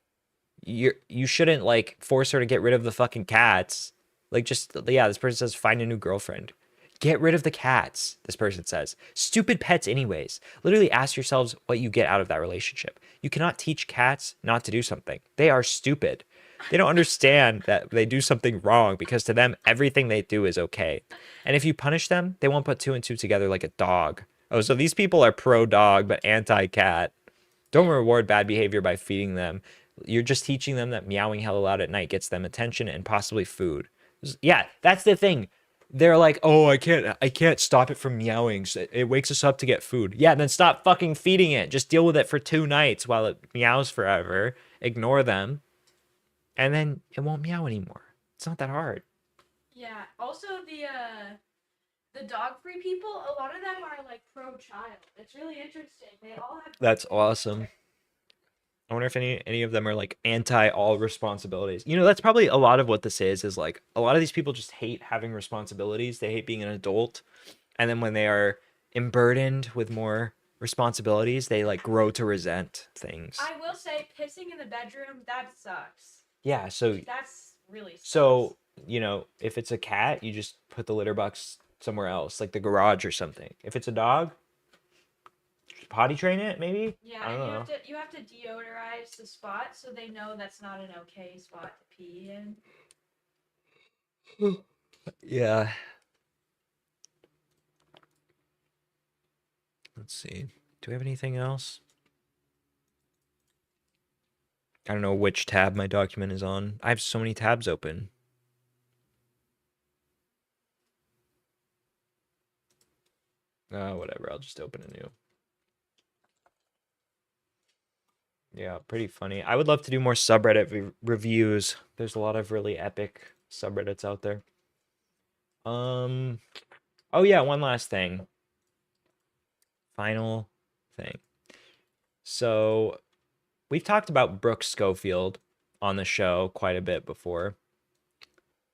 you shouldn't like force her to get rid of the fucking cats. Like just yeah, this person says find a new girlfriend. Get rid of the cats, this person says. Stupid pets anyways. Literally ask yourselves what you get out of that relationship. You cannot teach cats not to do something. They are stupid. They don't understand that they do something wrong because to them, everything they do is okay. And if you punish them, they won't put 2 and 2 together like a dog. Oh, so these people are pro-dog but anti-cat. Don't reward bad behavior by feeding them. You're just teaching them that meowing hella loud at night gets them attention and possibly food. Yeah, that's the thing. They're like, oh, I can't stop it from meowing. It wakes us up to get food. Yeah, then stop fucking feeding it. Just deal with it for 2 nights while it meows forever. Ignore them. And then it won't meow anymore. It's not that hard. Yeah. Also, the dog-free people, a lot of them are like pro-child. It's really interesting. They all have. That's awesome. I wonder if any of them are like anti all responsibilities. You know, that's probably a lot of what this is like a lot of these people just hate having responsibilities. They hate being an adult. And then when they are emburdened with more responsibilities, they like grow to resent things. I will say, pissing in the bedroom, that sucks. Yeah, so That's really sucks. so, you know, if it's a cat, you just put the litter box somewhere else, like the garage or something. If it's a dog, potty train it maybe? Yeah, I don't and know. you have to deodorize the spot so they know that's not an okay spot to pee in. Yeah. Let's see. Do we have anything else? I don't know which tab my document is on. I have so many tabs open. Whatever. I'll just open a new. Yeah, pretty funny. I would love to do more subreddit reviews. There's a lot of really epic subreddits out there. Oh yeah, one last thing. Final thing. So, we've talked about Brooke Schofield on the show quite a bit before.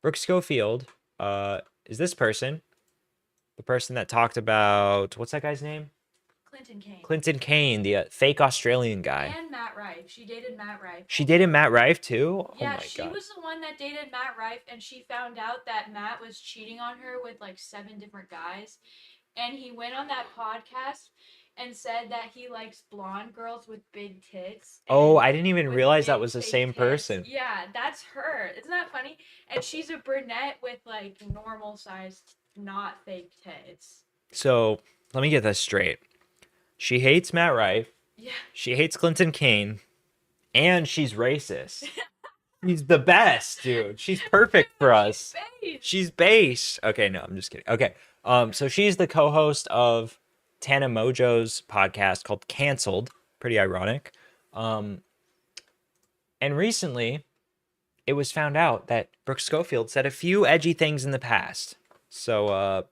Brooke Schofield is this person. The person that talked about, what's that guy's name? Clinton Kane. Clinton Kane, the fake Australian guy. And Matt Rife. She dated Matt Rife. She dated Matt Rife too? Yeah, Oh my she god. was the one that dated Matt Rife, and she found out that Matt was cheating on her with like 7 different guys. And he went on that podcast and said that he likes blonde girls with big tits. Oh, I didn't even realize that was the same person. Yeah, that's her. Isn't that funny? And she's a brunette with like normal sized, not fake tits. So, let me get this straight. She hates Matt Rife. Yeah. She hates Clinton Kane. And she's racist. She's the best, dude. She's perfect for us. She's base. Okay, no, I'm just kidding. Okay. So she's the co-host of Tana Mojo's podcast called Cancelled. Pretty ironic. And recently, it was found out that Brooke Schofield said a few edgy things in the past. So,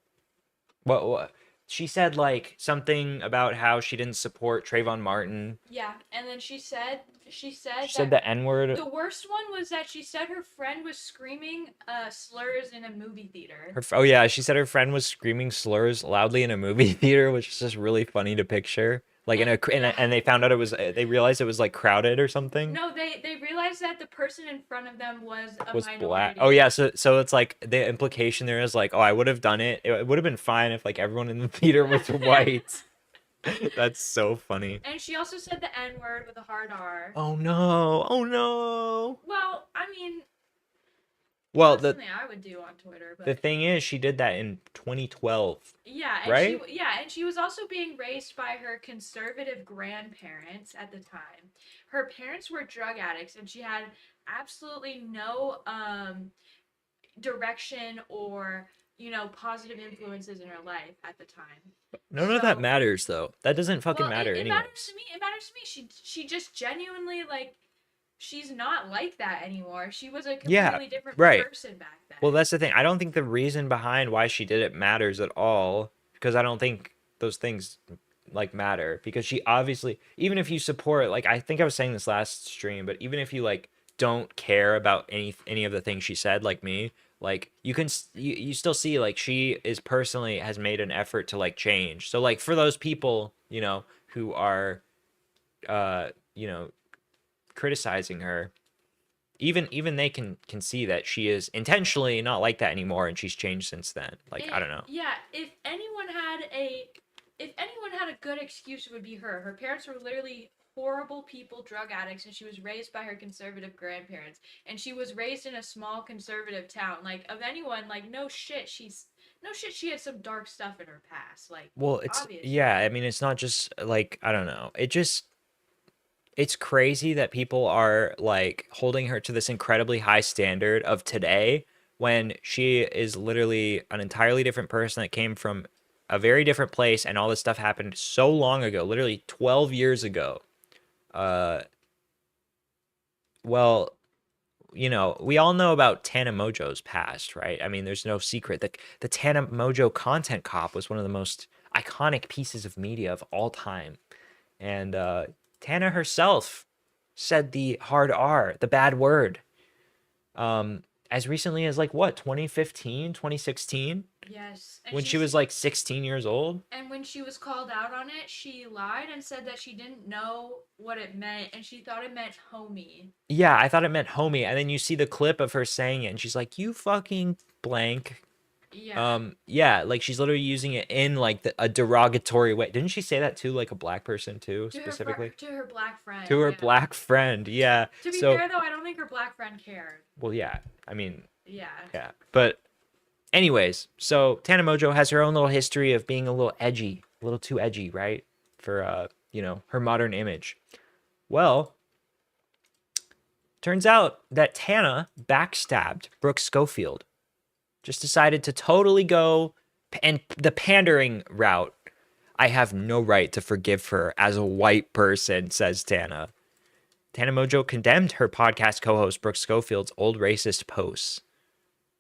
what she said, like something about how she didn't support Trayvon Martin. Yeah, and then she said She said the N-word. The worst one was that she said her friend was screaming slurs in a movie theater. Oh yeah, she said her friend was screaming slurs loudly in a movie theater, which is just really funny to picture. Like and they found out they realized it was like crowded or something. No, they realized that the person in front of them was a Was minority. black. Oh yeah, so it's like the implication there is like, oh, I would have done it. It would have been fine if like everyone in the theater was white. That's so funny. And she also said the N-word with a hard R. Oh no! Oh no! Well, I mean, Well, that's something I would do on Twitter. But the thing is, she did that in 2012. yeah, and right? and she was also being raised by her conservative grandparents at the time. Her parents were drug addicts, and she had absolutely no direction or positive influences in her life at the time. None of that matters though. That doesn't fucking matter it anyway. matters to me. It matters to me. She just genuinely she's not like that anymore. She was a completely different person back then. Well, that's the thing. I don't think the reason behind why she did it matters at all, because I don't think those things like matter, because she obviously, even if you support, like I think I was saying this last stream, but even if you like don't care about any of the things she said, like me, like you still see like she is personally has made an effort to like change. So like for those people, who are criticizing her, even they can see that she is intentionally not like that anymore, and she's changed since then. Like I don't know. Yeah, if anyone had a good excuse, it would be her. Her parents were literally horrible people, drug addicts, and she was raised by her conservative grandparents. And she was raised in a small conservative town. Like of anyone, like no shit, she had some dark stuff in her past. Like, Well, it's obviously. yeah, I mean it's not just like, I don't know. It's crazy that people are like holding her to this incredibly high standard of today, when she is literally an entirely different person that came from a very different place, and all this stuff happened so long ago, literally 12 years ago. Well, you know, we all know about Tana Mojo's past, right? I mean, there's no secret that the Tana Mojo content cop was one of the most iconic pieces of media of all time. And Tana herself said the hard R, the bad word, as recently as like what, 2015, 2016? Yes. And When she she's- was like 16 years old? And when she was called out on it, she lied and said that she didn't know what it meant and she thought it meant homie. Yeah, I thought it meant homie. And then you see the clip of her saying it and she's like, you fucking blank. Yeah. Yeah, like she's literally using it in like a derogatory way. Didn't she say that to like a black person too, specifically? To her black friend. To her yeah. black friend, yeah. To be So, fair though, I don't think her black friend cared. well, yeah. I mean, Yeah. yeah. But anyways, so Tana Mojo has her own little history of being a little edgy, a little too edgy, right? For you know, her modern image. Well, turns out that Tana backstabbed Brooke Schofield. Just decided to totally go and the pandering route. I have no right to forgive her as a white person, says Tana. Tana Mojo condemned her podcast co-host Brooke Schofield's old racist posts.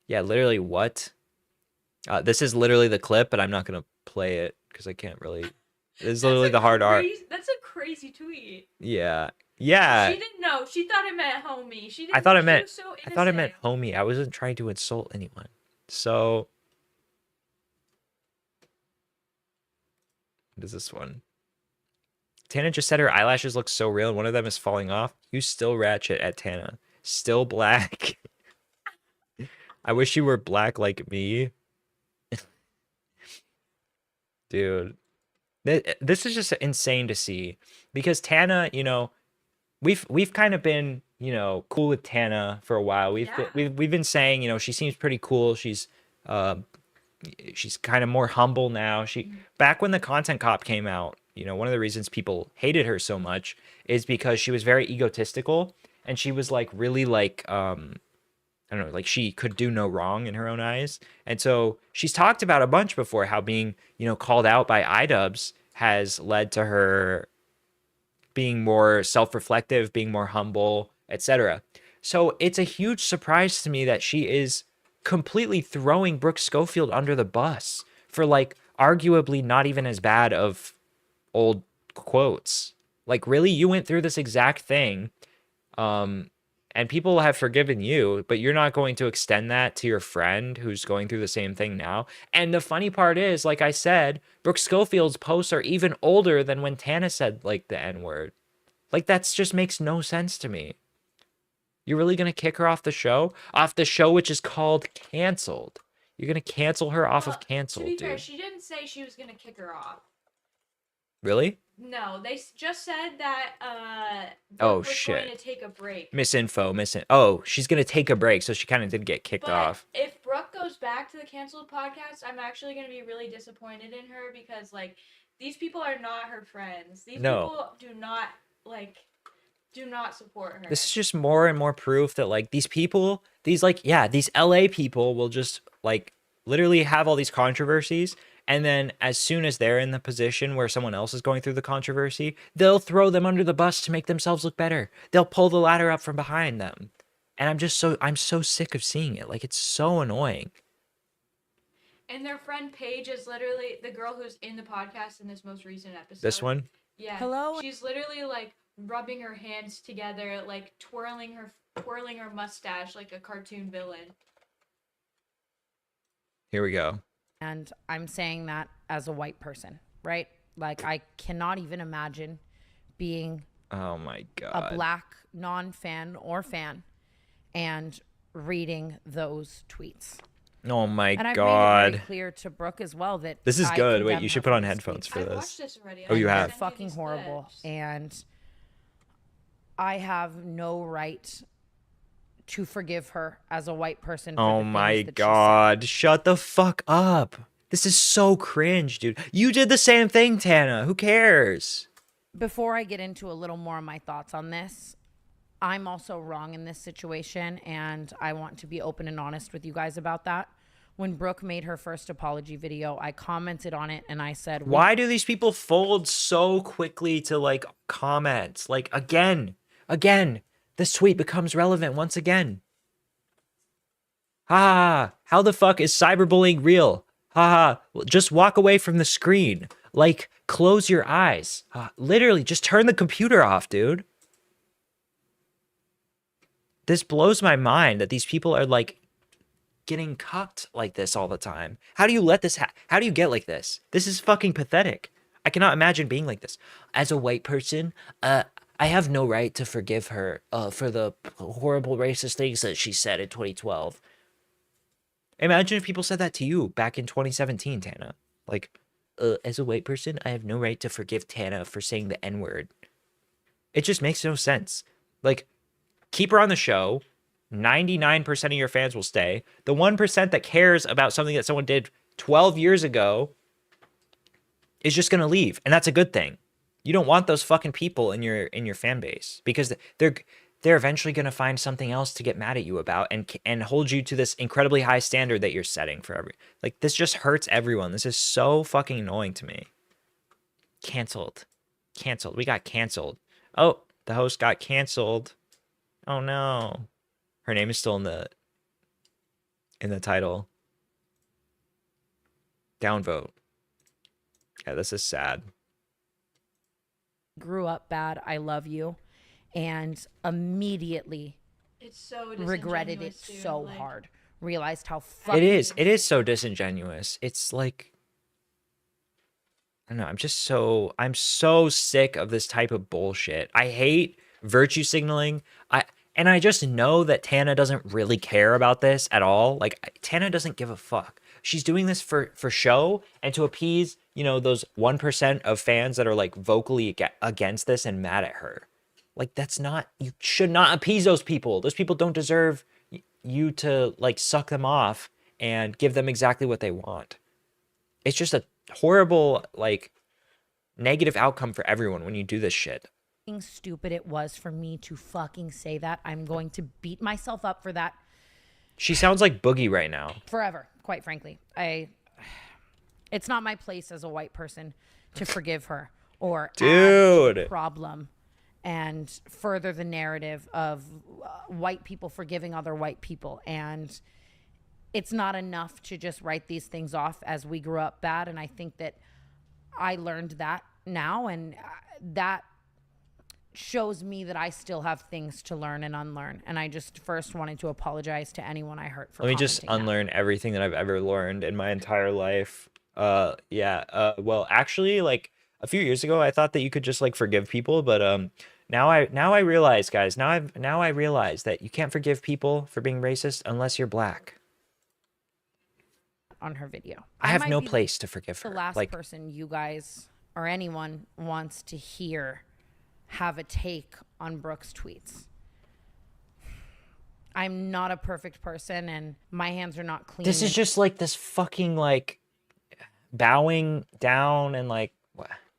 Yeah, literally what? This is literally the clip, but I'm not going to play it because I can't really. This is literally the hard R. That's a crazy tweet. Yeah. Yeah. She didn't know. She thought it meant homie. She didn't. I thought it she meant was so I thought it innocent. meant homie. I wasn't trying to insult anyone. So what is this one? Tana just said her eyelashes look so real and one of them is falling off. You still ratchet at Tana. Still black. I wish you were black like me. Dude. This is just insane to see because Tana, you know, we've kind of been, you know, cool with Tana for a while. We've been saying, you know, she seems pretty cool. She's kind of more humble now. Back when the Content Cop came out, you know, one of the reasons people hated her so much is because she was very egotistical and she was like really like I don't know, like she could do no wrong in her own eyes. And so she's talked about a bunch before how being, you know, called out by iDubbbz has led to her being more self-reflective, being more humble, etc. So it's a huge surprise to me that she is completely throwing Brooke Schofield under the bus for like arguably not even as bad of old quotes. Like, really, you went through this exact thing, and people have forgiven you, but you're not going to extend that to your friend who's going through the same thing now. And the funny part is, like I said, Brooke Schofield's posts are even older than when Tana said like the N-word. Like, that's just makes no sense to me. You're really going to kick her off the show? Off the show, which is called Canceled. You're going to cancel her off of Canceled, To be fair, dude. she didn't say she was gonna kick her off. Really? No, they just said that Oh, Brooke was shit. going to take a break. Oh, she's going to take a break, so she kind of did get kicked But off. if Brooke goes back to the canceled podcast, I'm actually going to be really disappointed in her because like these people are not her friends. These No. people do not support her. This is just more and more proof that like these people, these LA people will just like literally have all these controversies. And then as soon as they're in the position where someone else is going through the controversy, they'll throw them under the bus to make themselves look better. They'll pull the ladder up from behind them. And I'm so sick of seeing it. Like, it's so annoying. And their friend Paige is literally the girl who's in the podcast in this most recent episode. This one? Yeah. Hello? She's literally like rubbing her hands together, like twirling her mustache like a cartoon villain. Here we go. And I'm saying that as a white person, right? Like, I cannot even imagine being Oh my God. a black non-fan or fan and reading those tweets. Oh my And I've God. made it very clear to Brooke as well that This is I good. Wait, condemn you her should put on these headphones tweets. for I've this. watched this already. Oh, you And have? they're fucking horrible. And I have no right to forgive her as a white person. For Oh the my things that she said. God. Shut the fuck up. This is so cringe, dude. You did the same thing, Tana. Who cares? Before I get into a little more of my thoughts on this, I'm also wrong in this situation, and I want to be open and honest with you guys about that. When Brooke made her first apology video, I commented on it and I said, Why do these people fold so quickly to like comments? Like, again, this tweet becomes relevant once again. Ha! How the fuck is cyberbullying real? Ha! Just walk away from the screen. Like, close your eyes. Literally, just turn the computer off, dude. This blows my mind that these people are like getting cucked like this all the time. How do you let this how do you get like this? This is fucking pathetic. I cannot imagine being like this. As a white person, I have no right to forgive her for the horrible racist things that she said in 2012. Imagine if people said that to you back in 2017, Tana. Like, as a white person, I have no right to forgive Tana for saying the N-word. It just makes no sense. Like, keep her on the show. 99% of your fans will stay. The 1% that cares about something that someone did 12 years ago is just going to leave. And that's a good thing. You don't want those fucking people in your fan base because they're eventually going to find something else to get mad at you about and hold you to this incredibly high standard that you're setting for like, this just hurts everyone. This is so fucking annoying to me. Canceled. We got canceled. Oh, the host got canceled. Oh no. Her name is still in the title. Downvote. Yeah, this is sad. Grew up bad. I love you. And immediately it's so regretted it disingenuous, dude. so Like, hard. Realized how fucking It is so disingenuous. It's like, I don't know, I'm so sick of this type of bullshit. I hate virtue signaling. And I just know that Tana doesn't really care about this at all. Like, Tana doesn't give a fuck. She's doing this for show and to appease, you know, those 1% of fans that are like vocally against this and mad at her. Like, that's not, you should not appease those people. Those people don't deserve you to like suck them off and give them exactly what they want. It's just a horrible, like, negative outcome for everyone when you do this shit. stupid it was for me to fucking say that. I'm going to beat myself up for that She sounds like Boogie right now. forever, quite frankly. It's not my place as a white person to forgive her or add to the problem and further the narrative of white people forgiving other white people. And it's not enough to just write these things off as we grew up bad. And I think that I learned that now, and that shows me that I still have things to learn and unlearn. And I just first wanted to apologize to anyone I hurt for Let me just commenting that. unlearn everything that I've ever learned in my entire life. Well, actually, like a few years ago, I thought that you could just like forgive people, but now I realize, guys, now I realize that you can't forgive people for being racist unless you're black. On her video, I have might no be place to forgive her. The last Like, person you guys or anyone wants to hear have a take on Brooke's tweets. I'm not a perfect person, and my hands are not clean. this is just like this fucking like bowing down and like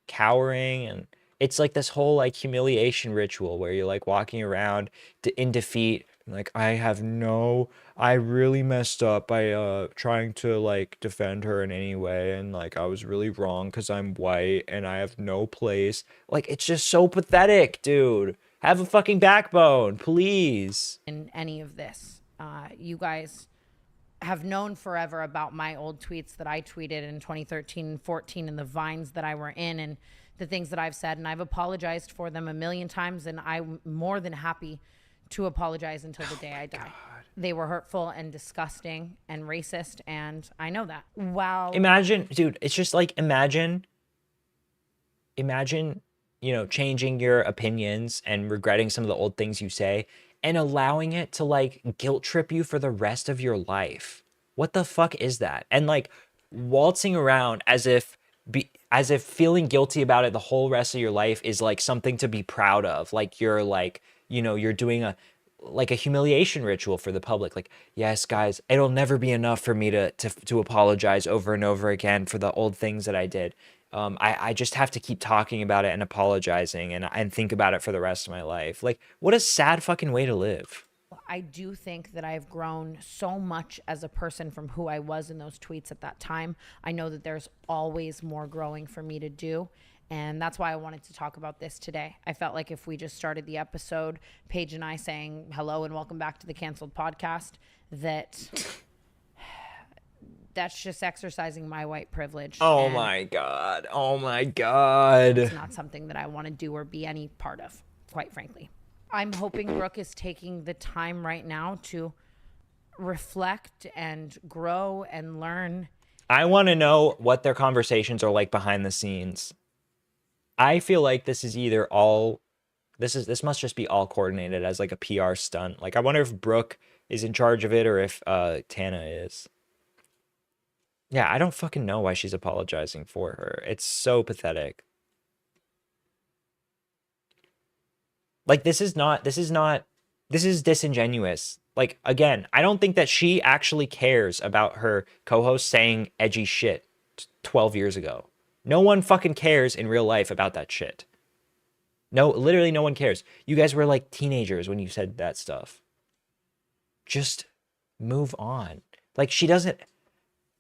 cowering, and it's like this whole like humiliation ritual where you're like walking around in defeat, like I really messed up by trying to like defend her in any way, and like I was really wrong because I'm white and I have no place. Like, it's just so pathetic, dude. Have a fucking backbone, please. in any of this. You guys have known forever about my old tweets that I tweeted in 2013 and 14 and the vines that I were in and the things that I've said, and I've apologized for them a million times, and I'm more than happy to apologize until the day I die. They were hurtful and disgusting and racist, and I know that. Wow. Imagine, dude, it's just like imagine, you know, changing your opinions and regretting some of the old things you say and allowing it to like guilt trip you for the rest of your life. What the fuck is that? And like waltzing around as if feeling guilty about it the whole rest of your life is like something to be proud of. Like you're like, you know, you're doing a humiliation ritual for the public. Like, yes, guys, it'll never be enough for me to apologize over and over again for the old things that I did. I just have to keep talking about it and apologizing and think about it for the rest of my life. Like, what a sad fucking way to live. I do think that I've grown so much as a person from who I was in those tweets at that time. I know that there's always more growing for me to do. And that's why I wanted to talk about this today. I felt like if we just started the episode, Paige and I saying hello and welcome back to the Canceled Podcast, that's just exercising my white privilege. Oh and my God. Oh my God. it's not something that I want to do or be any part of, quite frankly. I'm hoping Brooke is taking the time right now to reflect and grow and learn. I want to know what their conversations are like behind the scenes. I feel like this is either all this must just be all coordinated as like a PR stunt. Like I wonder if Brooke is in charge of it or if Tana is. Yeah, I don't fucking know why she's apologizing for her. It's so pathetic. Like this is disingenuous. Like again, I don't think that she actually cares about her co-host saying edgy shit 12 years ago. No one fucking cares in real life about that shit. No, literally no one cares. You guys were like teenagers when you said that stuff. Just move on. Like she doesn't.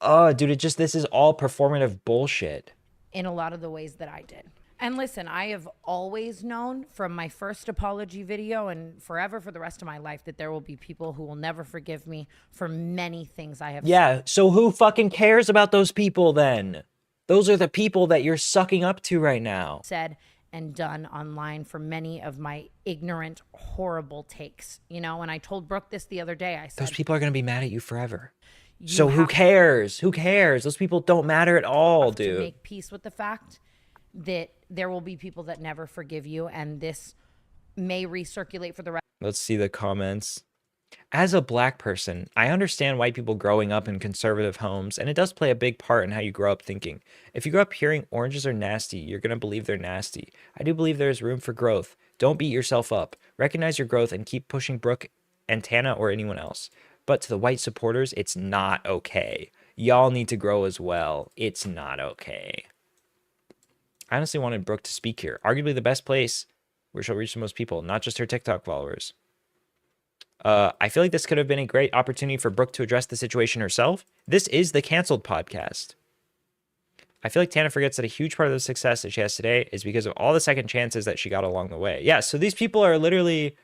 Oh, dude, this is all performative bullshit. In a lot of the ways that I did. And listen, I have always known from my first apology video and forever for the rest of my life that there will be people who will never forgive me for many things I have Yeah, so who fucking cares about those people then? Those are the people that you're sucking up to right now. said and done online for many of my ignorant, horrible takes. You know, and I told Brooke this the other day. I said, those people are going to be mad at you forever. So who cares? Who cares? Those people don't matter at all, dude. To make peace with the fact that there will be people that never forgive you, and this may recirculate for the rest. Let's see the comments. As a black person, I understand white people growing up in conservative homes, and it does play a big part in how you grow up thinking. If you grow up hearing oranges are nasty, you're going to believe they're nasty. I do believe there is room for growth. Don't beat yourself up. Recognize your growth and keep pushing Brooke and Tana or anyone else. But to the white supporters, it's not okay. Y'all need to grow as well. It's not okay. I honestly wanted Brooke to speak here. Arguably the best place where she'll reach the most people, not just her TikTok followers. I feel like this could have been a great opportunity for Brooke to address the situation herself. This is the Canceled Podcast. I feel like Tana forgets that a huge part of the success that she has today is because of all the second chances that she got along the way. Yeah, so these people are literally,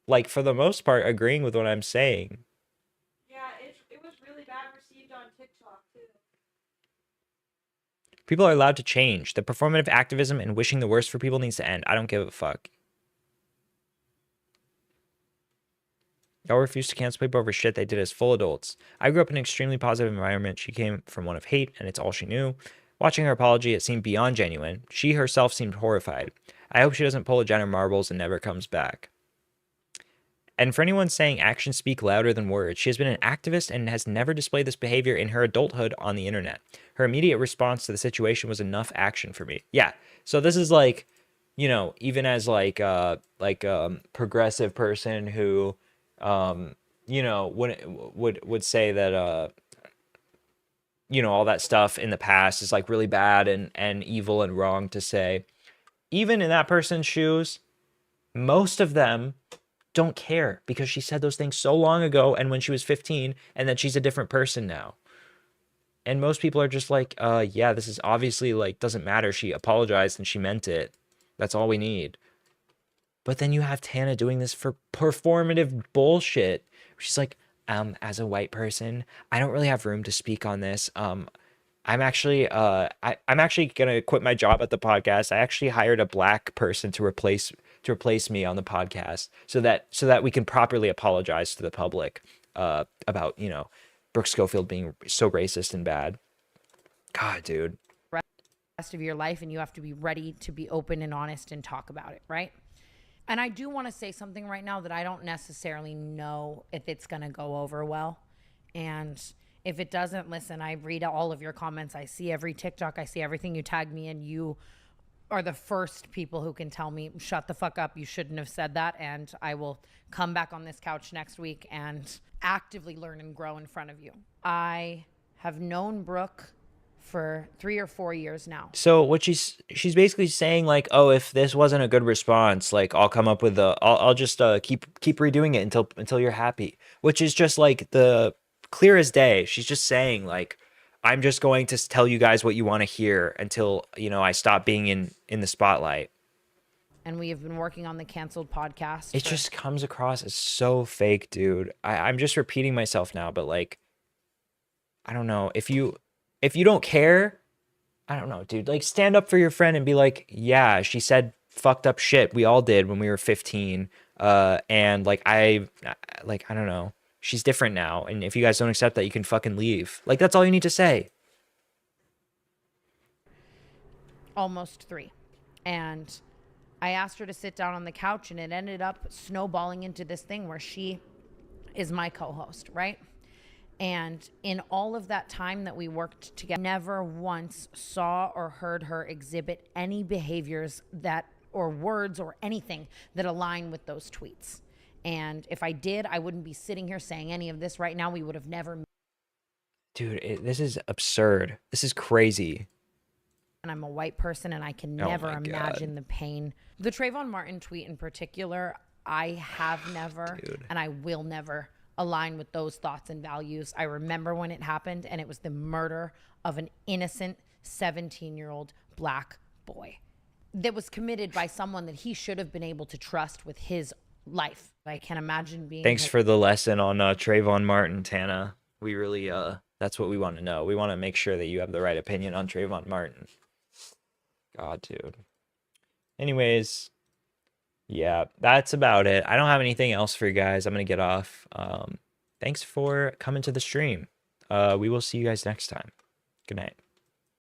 like, for the most part, agreeing with what I'm saying. Yeah, it was really bad received on TikTok, too. People are allowed to change. The performative activism and wishing the worst for people needs to end. I don't give a fuck. Y'all refuse to cancel people over shit they did as full adults. I grew up in an extremely positive environment. She came from one of hate, and it's all she knew. Watching her apology, it seemed beyond genuine. She herself seemed horrified. I hope she doesn't pull a Jenner Marbles and never comes back. And for anyone saying actions speak louder than words, she has been an activist and has never displayed this behavior in her adulthood on the internet. Her immediate response to the situation was enough action for me. Yeah, so this is like, you know, even as like progressive person who, you know, would say that, you know, all that stuff in the past is like really bad and evil and wrong to say. Even in that person's shoes, most of them don't care because she said those things so long ago and when she was 15 and that she's a different person now. And most people are just like, yeah, this is obviously like, doesn't matter. She apologized and she meant it. That's all we need. But then you have Tana doing this for performative bullshit. She's like, as a white person, I don't really have room to speak on this. I'm actually gonna quit my job at the podcast. I actually hired a black person to replace me on the podcast so that we can properly apologize to the public about, you know, Brooke Schofield being so racist and bad. God, dude. Rest of your life, and you have to be ready to be open and honest and talk about it, right? And I do want to say something right now that I don't necessarily know if it's going to go over well. And if it doesn't, listen, I read all of your comments. I see every TikTok. I see everything you tag me in. You are the first people who can tell me, shut the fuck up. You shouldn't have said that. And I will come back on this couch next week and actively learn and grow in front of you. I have known Brooke for 3 or 4 years now. So what she's basically saying, like, oh, if this wasn't a good response, like I'll come up with I'll just keep redoing it until you're happy, which is just like the clear as day. She's just saying like, I'm just going to tell you guys what you want to hear until, you know, I stop being in the spotlight. And we have been working on the canceled podcast. It just comes across as so fake, dude. I'm just repeating myself now, but like, I don't know. If you don't care, I don't know, dude. Like, stand up for your friend and be like, yeah, she said fucked up shit. We all did when we were 15. And like, I don't know. She's different now. And if you guys don't accept that, you can fucking leave. Like, that's all you need to say. Almost 3. And I asked her to sit down on the couch, and it ended up snowballing into this thing where she is my co-host, right? And in all of that time that we worked together, never once saw or heard her exhibit any behaviors that, or words or anything that align with those tweets. And if I did, I wouldn't be sitting here saying any of this right now. We would have never. Dude, this is absurd. This is crazy. And I'm a white person, and I can Oh never my imagine the pain. The Trayvon Martin tweet in particular, I have never, and I will never align with those thoughts and values. I remember when it happened, and it was the murder of an innocent 17-year-old black boy that was committed by someone that he should have been able to trust with his life. I can't imagine being. Thanks for the lesson on Trayvon Martin, Tana. We really, that's what we want to know. We want to make sure that you have the right opinion on Trayvon Martin. God, dude. Anyways, yeah, that's about it. I don't have anything else for you guys. I'm going to get off. Thanks for coming to the stream. We will see you guys next time. Good night.